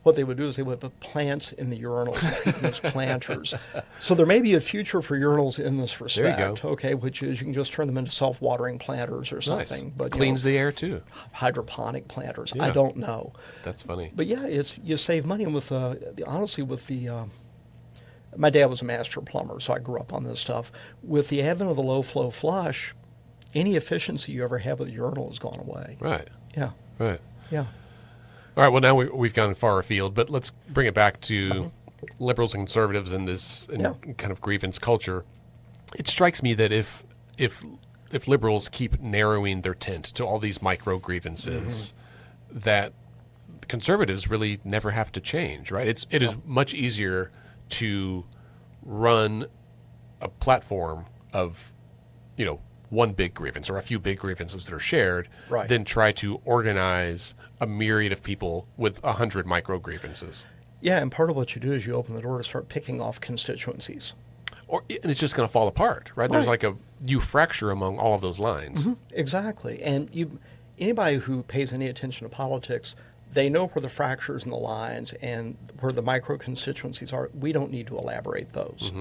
what they would do is they would put plants in the urinals as planters. So there may be a future for urinals in this respect. There you go. Okay, which is you can just turn them into self-watering planters or something. Nice. But Cleans the air too. Hydroponic planters. Yeah. I don't know. That's funny. But yeah, you save money. And with honestly, my dad was a master plumber, so I grew up on this stuff. With the advent of the low-flow flush, any efficiency you ever have with a urinal has gone away. Right. Yeah. Right. Yeah. All right. Well, now we've gone far afield, but let's bring it back to liberals and conservatives in this kind of grievance culture. It strikes me that if liberals keep narrowing their tent to all these micro grievances, that conservatives really never have to change. Right. It is much easier to run a platform of, one big grievance or a few big grievances that are shared, Right. than try to organize a myriad of people with 100 micro grievances. Yeah, and part of what you do is you open the door to start picking off constituencies. And it's just going to fall apart, right? There's Right. like you fracture among all of those lines. Exactly. And anybody who pays any attention to politics, they know where the fractures in the lines and where the micro constituencies are. We don't need to elaborate those.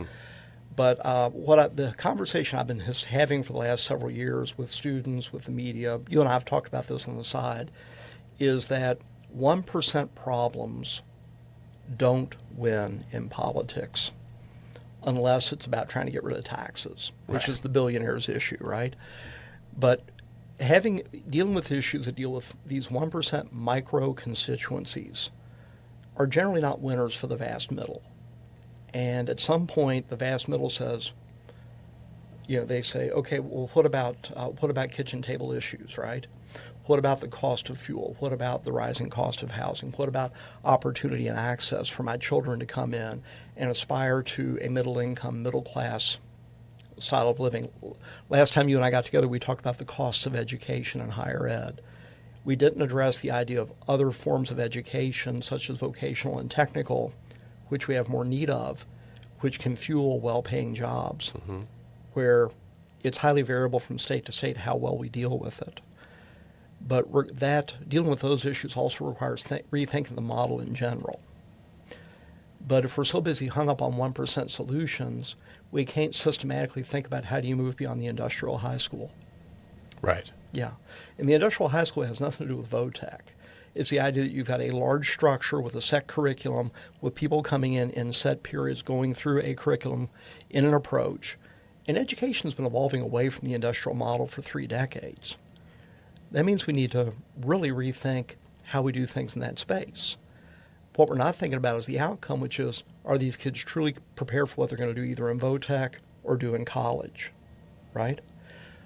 But the conversation I've been having for the last several years with students, with the media, you and I have talked about this on the side, is that 1% problems don't win in politics unless it's about trying to get rid of taxes, which Right. is the billionaires issue, right? But dealing with issues that deal with these 1% micro constituencies are generally not winners for the vast middle. And at some point, the vast middle says, they say, okay, well, what about kitchen table issues, right? What about the cost of fuel? What about the rising cost of housing? What about opportunity and access for my children to come in and aspire to a middle income, middle class style of living? Last time you and I got together, we talked about the costs of education and higher ed. We didn't address the idea of other forms of education, such as vocational and technical, which we have more need of, which can fuel well-paying jobs, where it's highly variable from state to state how well we deal with it. But dealing with those issues also requires rethinking the model in general. But if we're so busy hung up on 1% solutions, we can't systematically think about how do you move beyond the industrial high school. Right. Yeah. And the industrial high school has nothing to do with VOTEC. It's the idea that you've got a large structure with a set curriculum, with people coming in set periods, going through a curriculum in an approach. And education has been evolving away from the industrial model for 3 decades. That means we need to really rethink how we do things in that space. What we're not thinking about is the outcome, which is, are these kids truly prepared for what they're going to do either in VOTEC or do in college, right?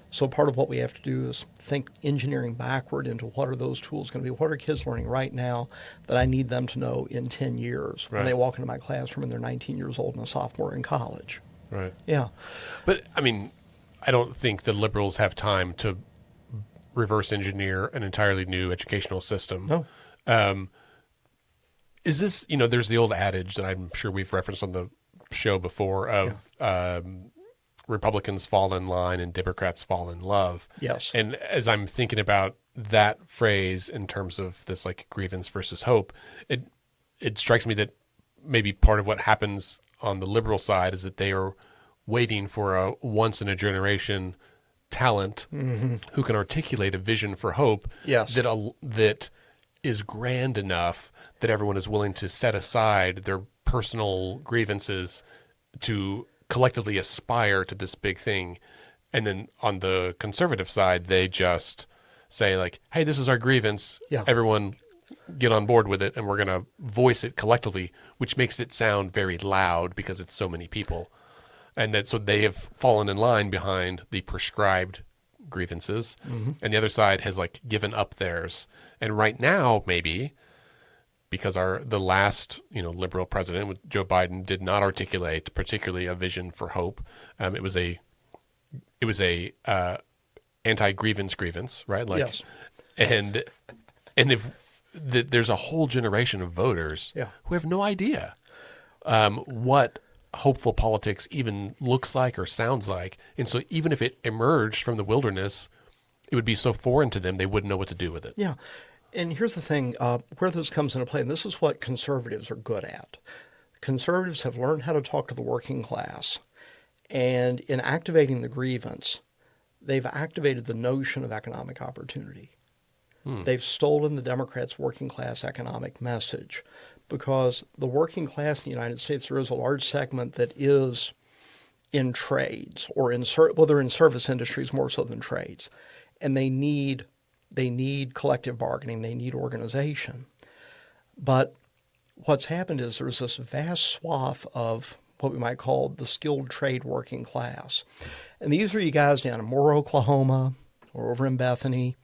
So part of what we have to do is think engineering backward into what are those tools going to be? What are kids learning right now that I need them to know in 10 years when Right. they walk into my classroom and they're 19 years old and a sophomore in college? Right. Yeah. But, I don't think the liberals have time to reverse engineer an entirely new educational system. No. Is this, there's the old adage that I'm sure we've referenced on the show before of Republicans fall in line and Democrats fall in love. Yes. And as I'm thinking about that phrase in terms of this like grievance versus hope, it strikes me that maybe part of what happens on the liberal side is that they are waiting for a once in a generation talent who can articulate a vision for hope Yes. that is grand enough that everyone is willing to set aside their personal grievances to collectively aspire to this big thing. And then on the conservative side, they just say like, hey, this is our grievance. Yeah. Everyone get on board with it, and we're going to voice it collectively, which makes it sound very loud because it's so many people. And so they have fallen in line behind the prescribed grievances, and the other side has like given up theirs. And right now, maybe because the last liberal president with Joe Biden did not articulate particularly a vision for hope. It was a anti-grievance, right? Like, Yes. and if there's a whole generation of voters who have no idea what hopeful politics even looks like or sounds like. And so even if it emerged from the wilderness, it would be so foreign to them, they wouldn't know what to do with it. Yeah. And here's the thing, where this comes into play, and this is what conservatives are good at. Conservatives have learned how to talk to the working class. And in activating the grievance, they've activated the notion of economic opportunity. They've stolen the Democrats' working class economic message, because the working class in the United States, there is a large segment that is in trades or they're in service industries more so than trades. And they need collective bargaining. They need organization. But what's happened is there's this vast swath of what we might call the skilled trade working class. And these are you guys down in Moore, Oklahoma, or over in Bethany,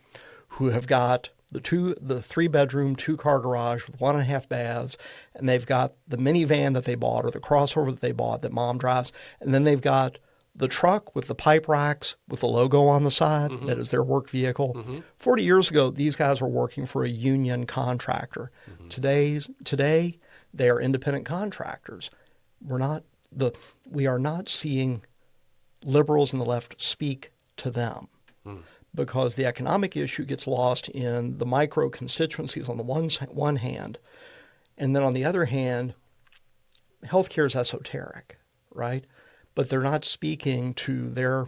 who have got the 3-bedroom, 2-car garage with 1.5 baths, and they've got the minivan that they bought or the crossover that they bought that mom drives, and then they've got the truck with the pipe racks with the logo on the side that is their work vehicle. 40 years ago, these guys were working for a union contractor. Today, they are independent contractors. We are not seeing liberals and the left speak to them because the economic issue gets lost in the micro constituencies on the one hand, and then on the other hand, healthcare is esoteric, right? But they're not speaking to their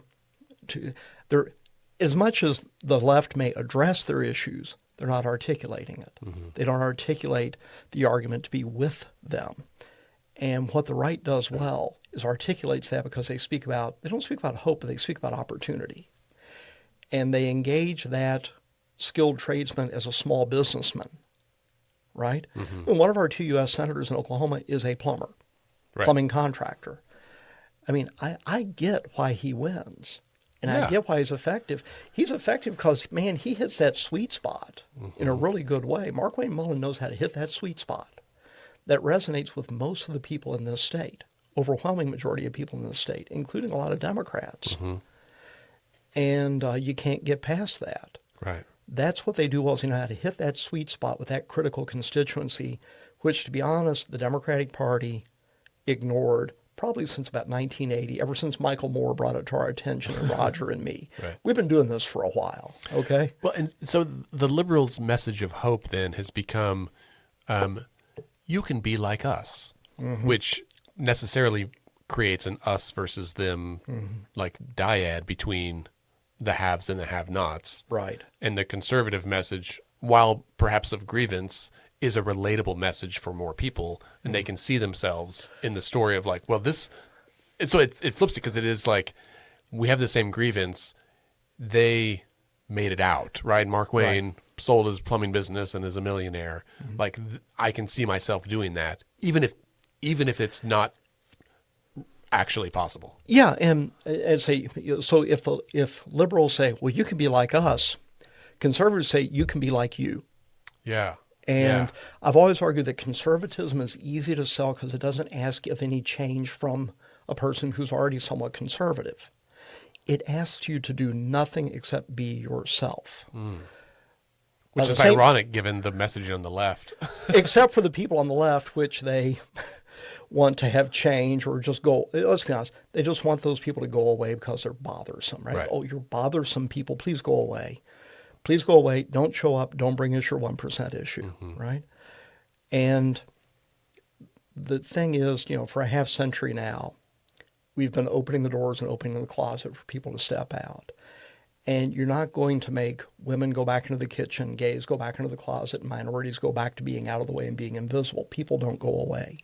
as much as the left may address their issues, they're not articulating it. They don't articulate the argument to be with them. And what the right does well is articulates that because they don't speak about hope, but they speak about opportunity. And they engage that skilled tradesman as a small businessman, right? And one of our 2 U.S. senators in Oklahoma is a plumber, plumbing contractor. I mean, I get why he wins, and I get why he's effective. He's effective because, man, he hits that sweet spot in a really good way. Mark Wayne Mullen knows how to hit that sweet spot that resonates with most of the people in this state, overwhelming majority of people in this state, including a lot of Democrats. And you can't get past that. Right. That's what they do well, is they know how to hit that sweet spot with that critical constituency, which, to be honest, the Democratic Party ignored probably since about 1980, ever since Michael Moore brought it to our attention and Roger and me. We've been doing this for a while, okay? Well, and so the liberals' message of hope then has become, you can be like us, which necessarily creates an us versus them like dyad between the haves and the have-nots. Right. And the conservative message, while perhaps of grievance, is a relatable message for more people, and they can see themselves in the story of like, well, this, and so it flips it because it is like, we have the same grievance. They made it out, right? Mark Wayne sold his plumbing business and is a millionaire. Like, I can see myself doing that, even if it's not actually possible. Yeah, and say, so if liberals say, well, you can be like us, conservatives say you can be like you. Yeah. And I've always argued that conservatism is easy to sell because it doesn't ask of any change from a person who's already somewhat conservative. It asks you to do nothing except be yourself. Which is ironic given the messaging on the left. Except for the people on the left, which they want to have change or just go, let's be honest, they just want those people to go away because they're bothersome, right? Oh, you're bothersome people, please go away. Please go away, don't show up, don't bring us your 1% issue, right? And the thing is, for a half century now, we've been opening the doors and opening the closet for people to step out. And you're not going to make women go back into the kitchen, gays go back into the closet, and minorities go back to being out of the way and being invisible. People don't go away.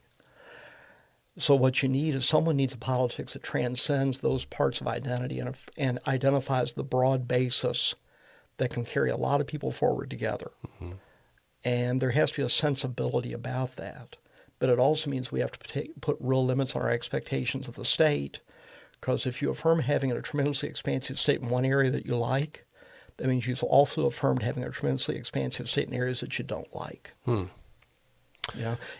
So what you need is someone needs a politics that transcends those parts of identity and identifies the broad basis that can carry a lot of people forward together. And there has to be a sensibility about that. But it also means we have to put real limits on our expectations of the state, because if you affirm having a tremendously expansive state in one area that you like, that means you've also affirmed having a tremendously expansive state in areas that you don't like.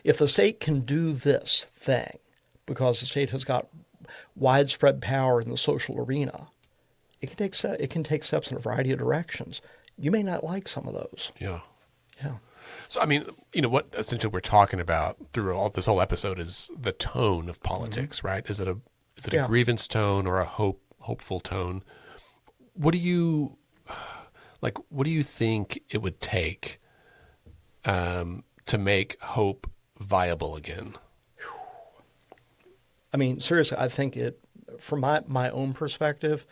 If the state can do this thing, because the state has got widespread power in the social arena, it can take steps in a variety of directions. You may not like some of those. Yeah. Yeah. So, I mean, what essentially we're talking about through this whole episode is the tone of politics, right? Is it a grievance tone or a hopeful tone? What do you think it would take to make hope viable again? I mean, seriously, I think from my own perspective,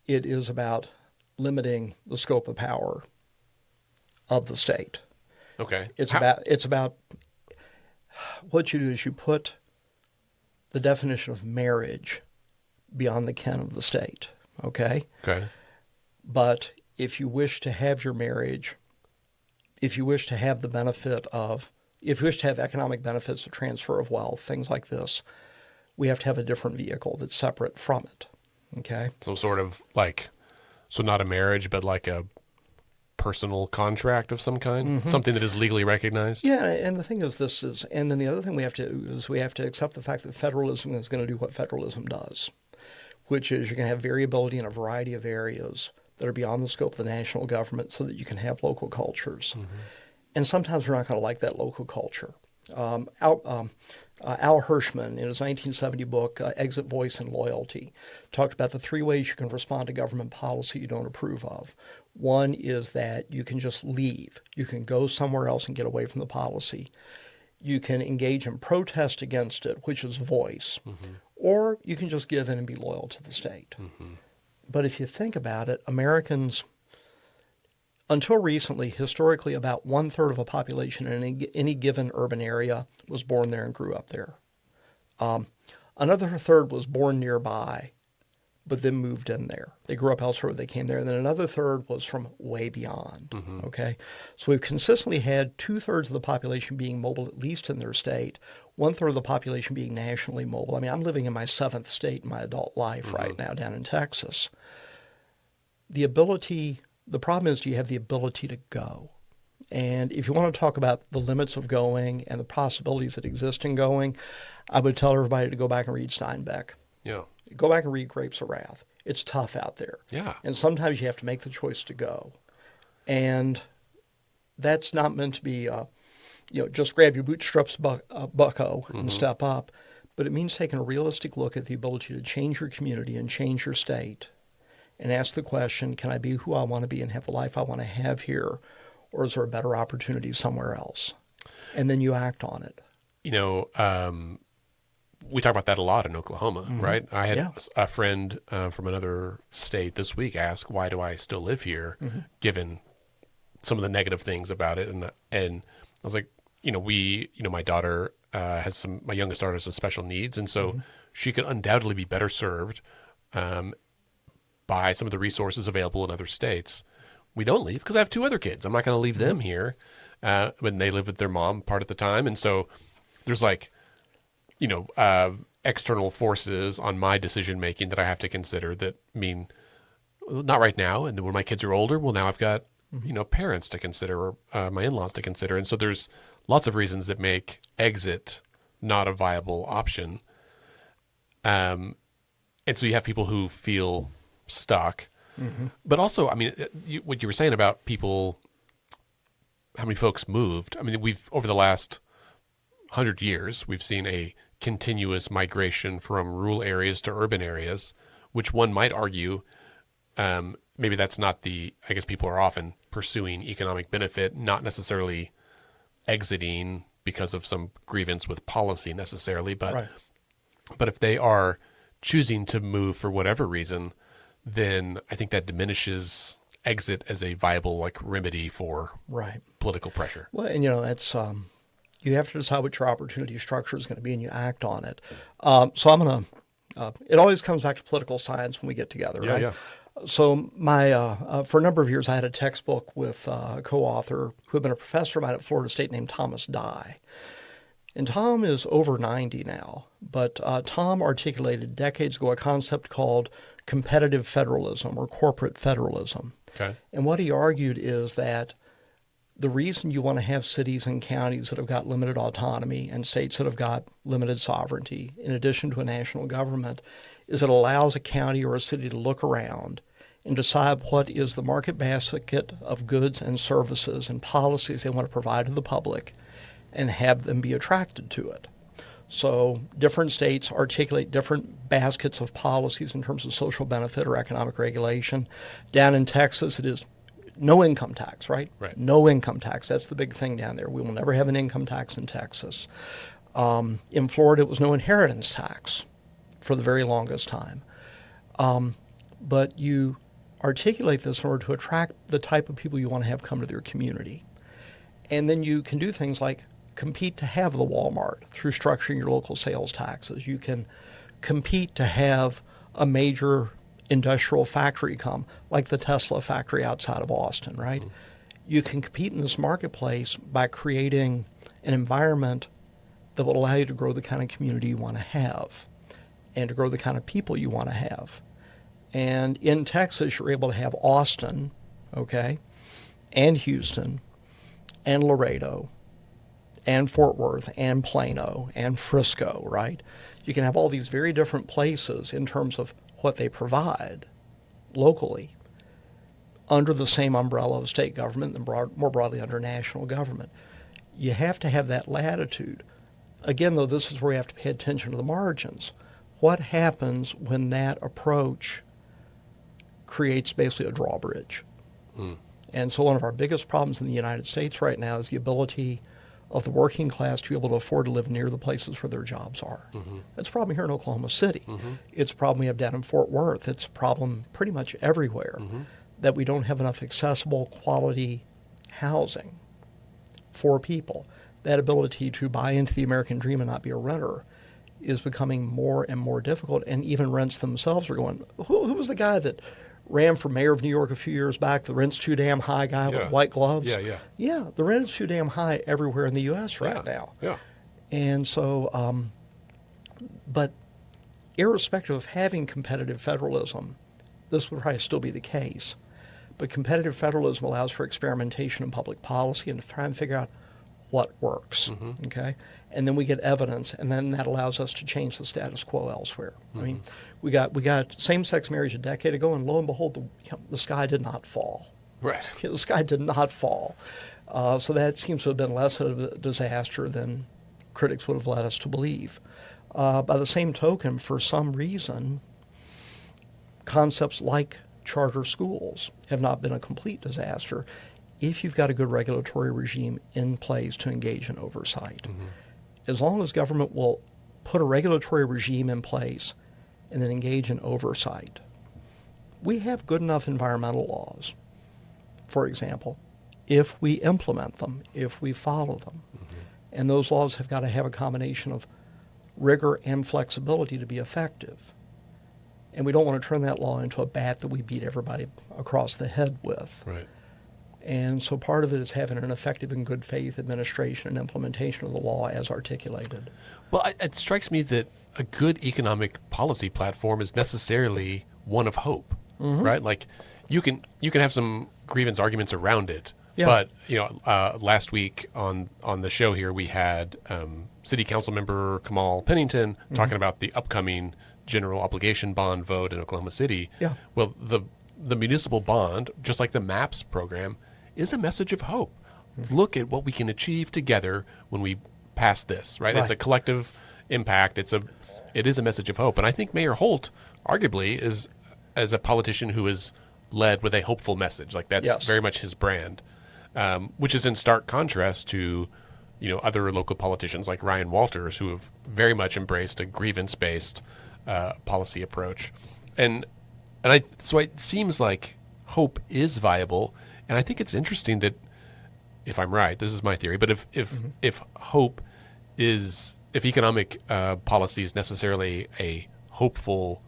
it is about limiting the scope of power of the state. Okay. It's about what you do is you put the definition of marriage beyond the ken of the state. Okay. Okay. But if you wish to have your marriage, if you wish to have economic benefits, the transfer of wealth, things like this, we have to have a different vehicle that's separate from it. Okay. So sort of like, so not a marriage, but like a personal contract of some kind, something that is legally recognized. Yeah, and the thing is, and then the other thing we have to do is we have to accept the fact that federalism is going to do what federalism does, which is you're going to have variability in a variety of areas that are beyond the scope of the national government so that you can have local cultures. And sometimes we're not going to like that local culture. Al Hirschman, in his 1970 book, Exit, Voice, and Loyalty, talked about the three ways you can respond to government policy you don't approve of. One is that you can just leave. You can go somewhere else and get away from the policy. You can engage in protest against it, which is voice. Or you can just give in and be loyal to the state. But if you think about it, Americans, until recently, historically, about 1/3 of a population in any given urban area was born there and grew up there. Another third was born nearby, but then moved in there. They grew up elsewhere, they came there. And then another third was from way beyond, okay? So we've consistently had 2/3 of the population being mobile, at least in their state, 1/3 of the population being nationally mobile. I mean, I'm living in my 7th state in my adult life right now down in Texas. The problem is, do you have the ability to go? And if you want to talk about the limits of going and the possibilities that exist in going, I would tell everybody to go back and read Steinbeck. Yeah. Go back and read Grapes of Wrath. It's tough out there. Yeah. And sometimes you have to make the choice to go. And that's not meant to be, just grab your bootstraps, bucko, and step up. But it means taking a realistic look at the ability to change your community and change your state and ask the question, can I be who I want to be and have the life I want to have here? Or is there a better opportunity somewhere else? And then you act on it. We talk about that a lot in Oklahoma, right? I had a friend from another state this week ask, why do I still live here, given some of the negative things about it? And I was like, my daughter my youngest daughter has some special needs, and so she could undoubtedly be better served by some of the resources available in other states. We don't leave because I have 2 other kids. I'm not going to leave them here when they live with their mom part of the time. And so there's external forces on my decision making that I have to consider that mean not right now. And when my kids are older, well, now I've got, parents to consider or my in-laws to consider. And so there's lots of reasons that make exit not a viable option. And so you have people who feel stuck. But also, I mean, what you were saying about people, how many folks moved. I mean, over the last 100 years, we've seen a continuous migration from rural areas to urban areas, which one might argue maybe that's not I guess people are often pursuing economic benefit, not necessarily exiting because of some grievance with policy necessarily, but if they are choosing to move for whatever reason, then I think that diminishes exit as a viable remedy for political pressure. Well, and it's you have to decide what your opportunity structure is going to be, and you act on it. So I'm going to. It always comes back to political science when we get together, right? Yeah. So for a number of years, I had a textbook with a co-author who had been a professor of mine at Florida State named Thomas Dye. And Tom is over 90 now, but Tom articulated decades ago a concept called competitive federalism or corporate federalism. Okay. And what he argued is that the reason you want to have cities and counties that have got limited autonomy and states that have got limited sovereignty, in addition to a national government, is it allows a county or a city to look around and decide what is the market basket of goods and services and policies they want to provide to the public and have them be attracted to it. So different states articulate different baskets of policies in terms of social benefit or economic regulation. Down in Texas, it is no income tax, right? No income tax. That's the big thing down there. We will never have an income tax in Texas. In Florida, it was no inheritance tax for the very longest time. But you articulate this in order to attract the type of people you want to have come to their community. And then you can do things like compete to have the Walmart through structuring your local sales taxes. You can compete to have a major industrial factory come, like the Tesla factory outside of Austin, right? You can compete in this marketplace by creating an environment that will allow you to grow the kind of community you want to have and to grow the kind of people you want to have. And in Texas, you're able to have Austin, okay? and Houston and Laredo and Fort Worth and Plano and Frisco, right? You can have all these very different places in terms of what they provide locally under the same umbrella of state government and more broadly under national government. You have to have that latitude. Again, though, this is where you have to pay attention to the margins. What happens when that approach creates basically a drawbridge? And so one of our biggest problems in the United States right now is the ability of the working class to be able to afford to live near the places where their jobs are. That's a problem here in Oklahoma City. It's a problem we have down in Fort Worth. It's a problem pretty much everywhere that we don't have enough accessible quality housing for people. That ability to buy into the American dream and not be a renter is becoming more and more difficult, and even rents themselves are going, who was the guy that ran for mayor of New York a few years back, the rent's too damn high guy with white gloves? Yeah, the rent is too damn high everywhere in the U.S. right now. And so, but irrespective of having competitive federalism, this would probably still be the case. But competitive federalism allows for experimentation in public policy and to try and figure out what works, okay? And then we get evidence, and then that allows us to change the status quo elsewhere. I mean, we got same-sex marriage a decade ago, and lo and behold, the sky did not fall. Right. The sky did not fall. So that seems to have been less of a disaster than critics would have led us to believe. By the same token, for some reason, concepts like charter schools have not been a complete disaster if you've got a good regulatory regime in place to engage in oversight. As long as government will put a regulatory regime in place and then engage in oversight, we have good enough environmental laws, for example, if we implement them, if we follow them. And those laws have got to have a combination of rigor and flexibility to be effective. And we don't want to turn that law into a bat that we beat everybody across the head with. Right. And so part of it is having an effective and good faith administration and implementation of the law as articulated. Well, it strikes me that a good economic policy platform is necessarily one of hope, right? Like you can have some grievance arguments around it, but last week on the show here we had City Council member Kamal Pennington talking about the upcoming general obligation bond vote in Oklahoma City. Well, the municipal bond, just like the MAPS program, is a message of hope. Look at what we can achieve together when we pass this, right? It's a collective impact. It is a message of hope. And I think Mayor Holt, arguably, is as a politician who is led with a hopeful message. Like that's very much his brand, which is in stark contrast to, other local politicians like Ryan Walters, who have very much embraced a grievance-based policy approach. So it seems like hope is viable. And I think it's interesting that, if I'm right, this is my theory, but if hope is, if economic policy is necessarily a hopeful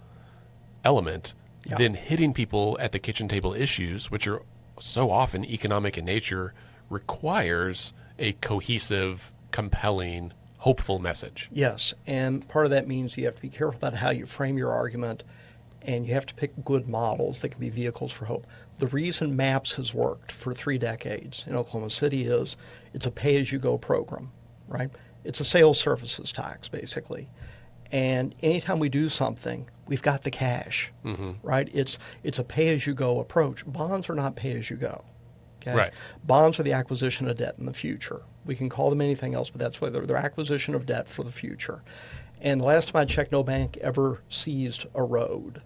element, then hitting people at the kitchen table issues, which are so often economic in nature, requires a cohesive, compelling, hopeful message. Yes, and part of that means you have to be careful about how you frame your argument, and you have to pick good models that can be vehicles for hope. The reason MAPS has worked for 3 decades in Oklahoma City is it's a pay-as-you-go program, right? It's a sales services tax, basically. And anytime we do something, we've got the cash, right? It's a pay-as-you-go approach. Bonds are not pay-as-you-go. Okay? Right. Bonds are the acquisition of debt in the future. We can call them anything else, but that's why they're acquisition of debt for the future. And the last time I checked, no bank ever seized a road.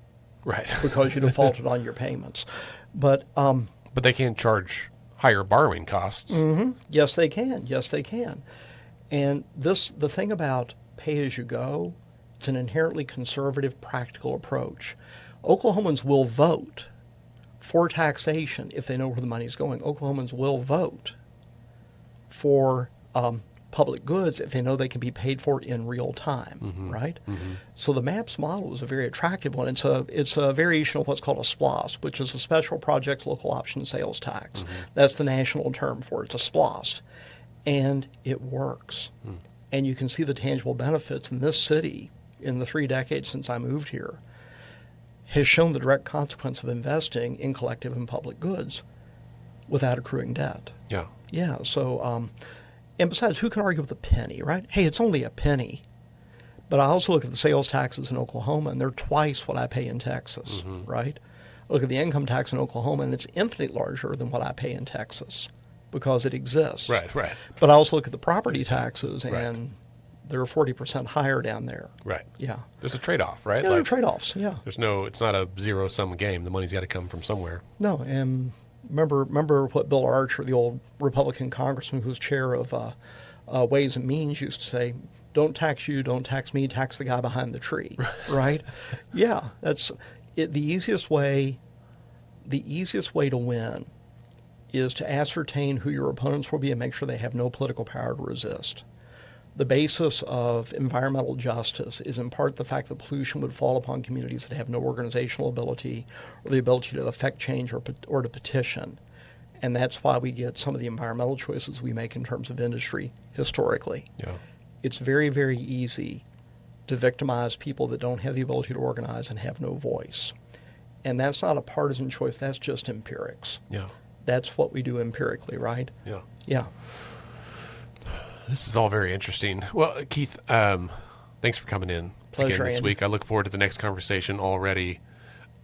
Right. Because you defaulted on your payments. But they can charge higher borrowing costs. Yes, they can. Yes, they can. And the thing about pay-as-you-go, it's an inherently conservative, practical approach. Oklahomans will vote for taxation if they know where the money's going. Oklahomans will vote for public goods if they know they can be paid for in real time, right? So the MAPS model is a very attractive one. It's a variation of what's called a SPLOST, which is a Special Projects Local Option Sales Tax. That's the national term for it. It's a SPLOST. And it works. And you can see the tangible benefits. In this city, in the 3 decades since I moved here, has shown the direct consequence of investing in collective and public goods. without accruing debt. Yeah. Yeah. So, and besides, who can argue with a penny, right? Hey, it's only a penny. But I also look at the sales taxes in Oklahoma, and they're twice what I pay in Texas, right? I look at the income tax in Oklahoma, and it's infinitely larger than what I pay in Texas because it exists. Right. But I also look at the property taxes, and they're 40% higher down there. Right. Yeah. There's a trade-off, right? Yeah, there are trade-offs, yeah. It's not a zero-sum game. The money's got to come from somewhere. No, and remember what Bill Archer, the old Republican congressman who was chair of Ways and Means, used to say, don't tax you, don't tax me, tax the guy behind the tree, right? Yeah, that's it. The easiest way to win is to ascertain who your opponents will be and make sure they have no political power to resist. The basis of environmental justice is in part the fact that pollution would fall upon communities that have no organizational ability or the ability to affect change or to petition. And that's why we get some of the environmental choices we make in terms of industry historically. Yeah. It's very, very easy to victimize people that don't have the ability to organize and have no voice. And that's not a partisan choice. That's just empirics. Yeah. That's what we do empirically, right? Yeah. Yeah. This is all very interesting. Well, Keith, thanks for coming in Pleasure, again this Andy. week. I look forward to the next conversation already.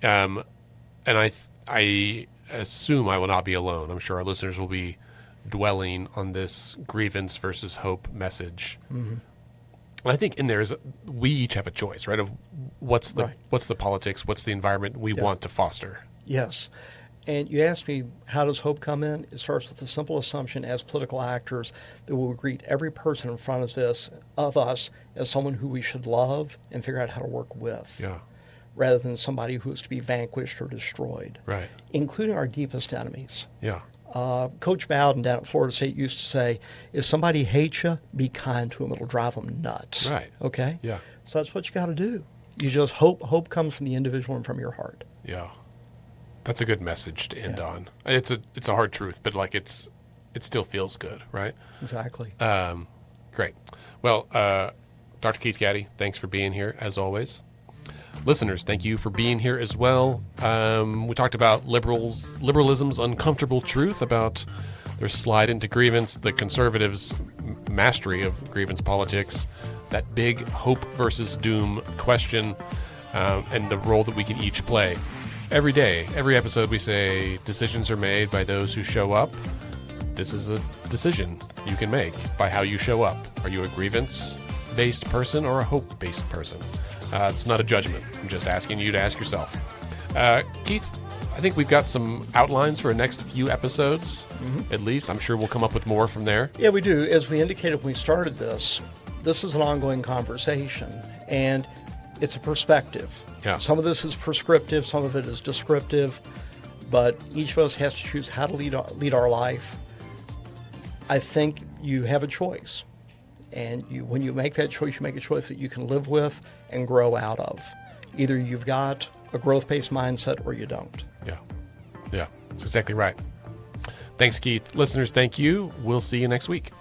And I assume I will not be alone. I'm sure our listeners will be dwelling on this grievance versus hope message. Mm-hmm. And I think in there we each have a choice, right? Of what's the politics, what's the environment we want to foster. Yes. And you asked me, how does hope come in? It starts with the simple assumption as political actors that we'll greet every person in front of us as someone who we should love and figure out how to work with. Yeah. Rather than somebody who is to be vanquished or destroyed. Right. Including our deepest enemies. Yeah. Coach Bowden down at Florida State used to say, if somebody hates you, be kind to them. It'll drive them nuts. Right. Okay? Yeah. So that's what you got to do. You just hope comes from the individual and from your heart. Yeah. That's a good message to end on. It's a hard truth, but like it still feels good, right? Exactly. Great. Well, Dr. Keith Gaddie, thanks for being here as always. Listeners, thank you for being here as well. We talked about liberalism's uncomfortable truth about their slide into grievance, the conservatives' mastery of grievance politics, that big hope versus doom question, and the role that we can each play. Every day, every episode, we say decisions are made by those who show up. This is a decision you can make by how you show up. Are you a grievance-based person or a hope-based person? It's not a judgment. I'm just asking you to ask yourself. Keith, I think we've got some outlines for the next few episodes, at least. I'm sure we'll come up with more from there. Yeah, we do. As we indicated when we started this is an ongoing conversation, and it's a perspective. Yeah. Some of this is prescriptive, some of it is descriptive, but each of us has to choose how to lead our life. I think you have a choice. And when you make that choice, you make a choice that you can live with and grow out of. Either you've got a growth-based mindset or you don't. Yeah, that's exactly right. Thanks, Keith. Listeners, thank you. We'll see you next week.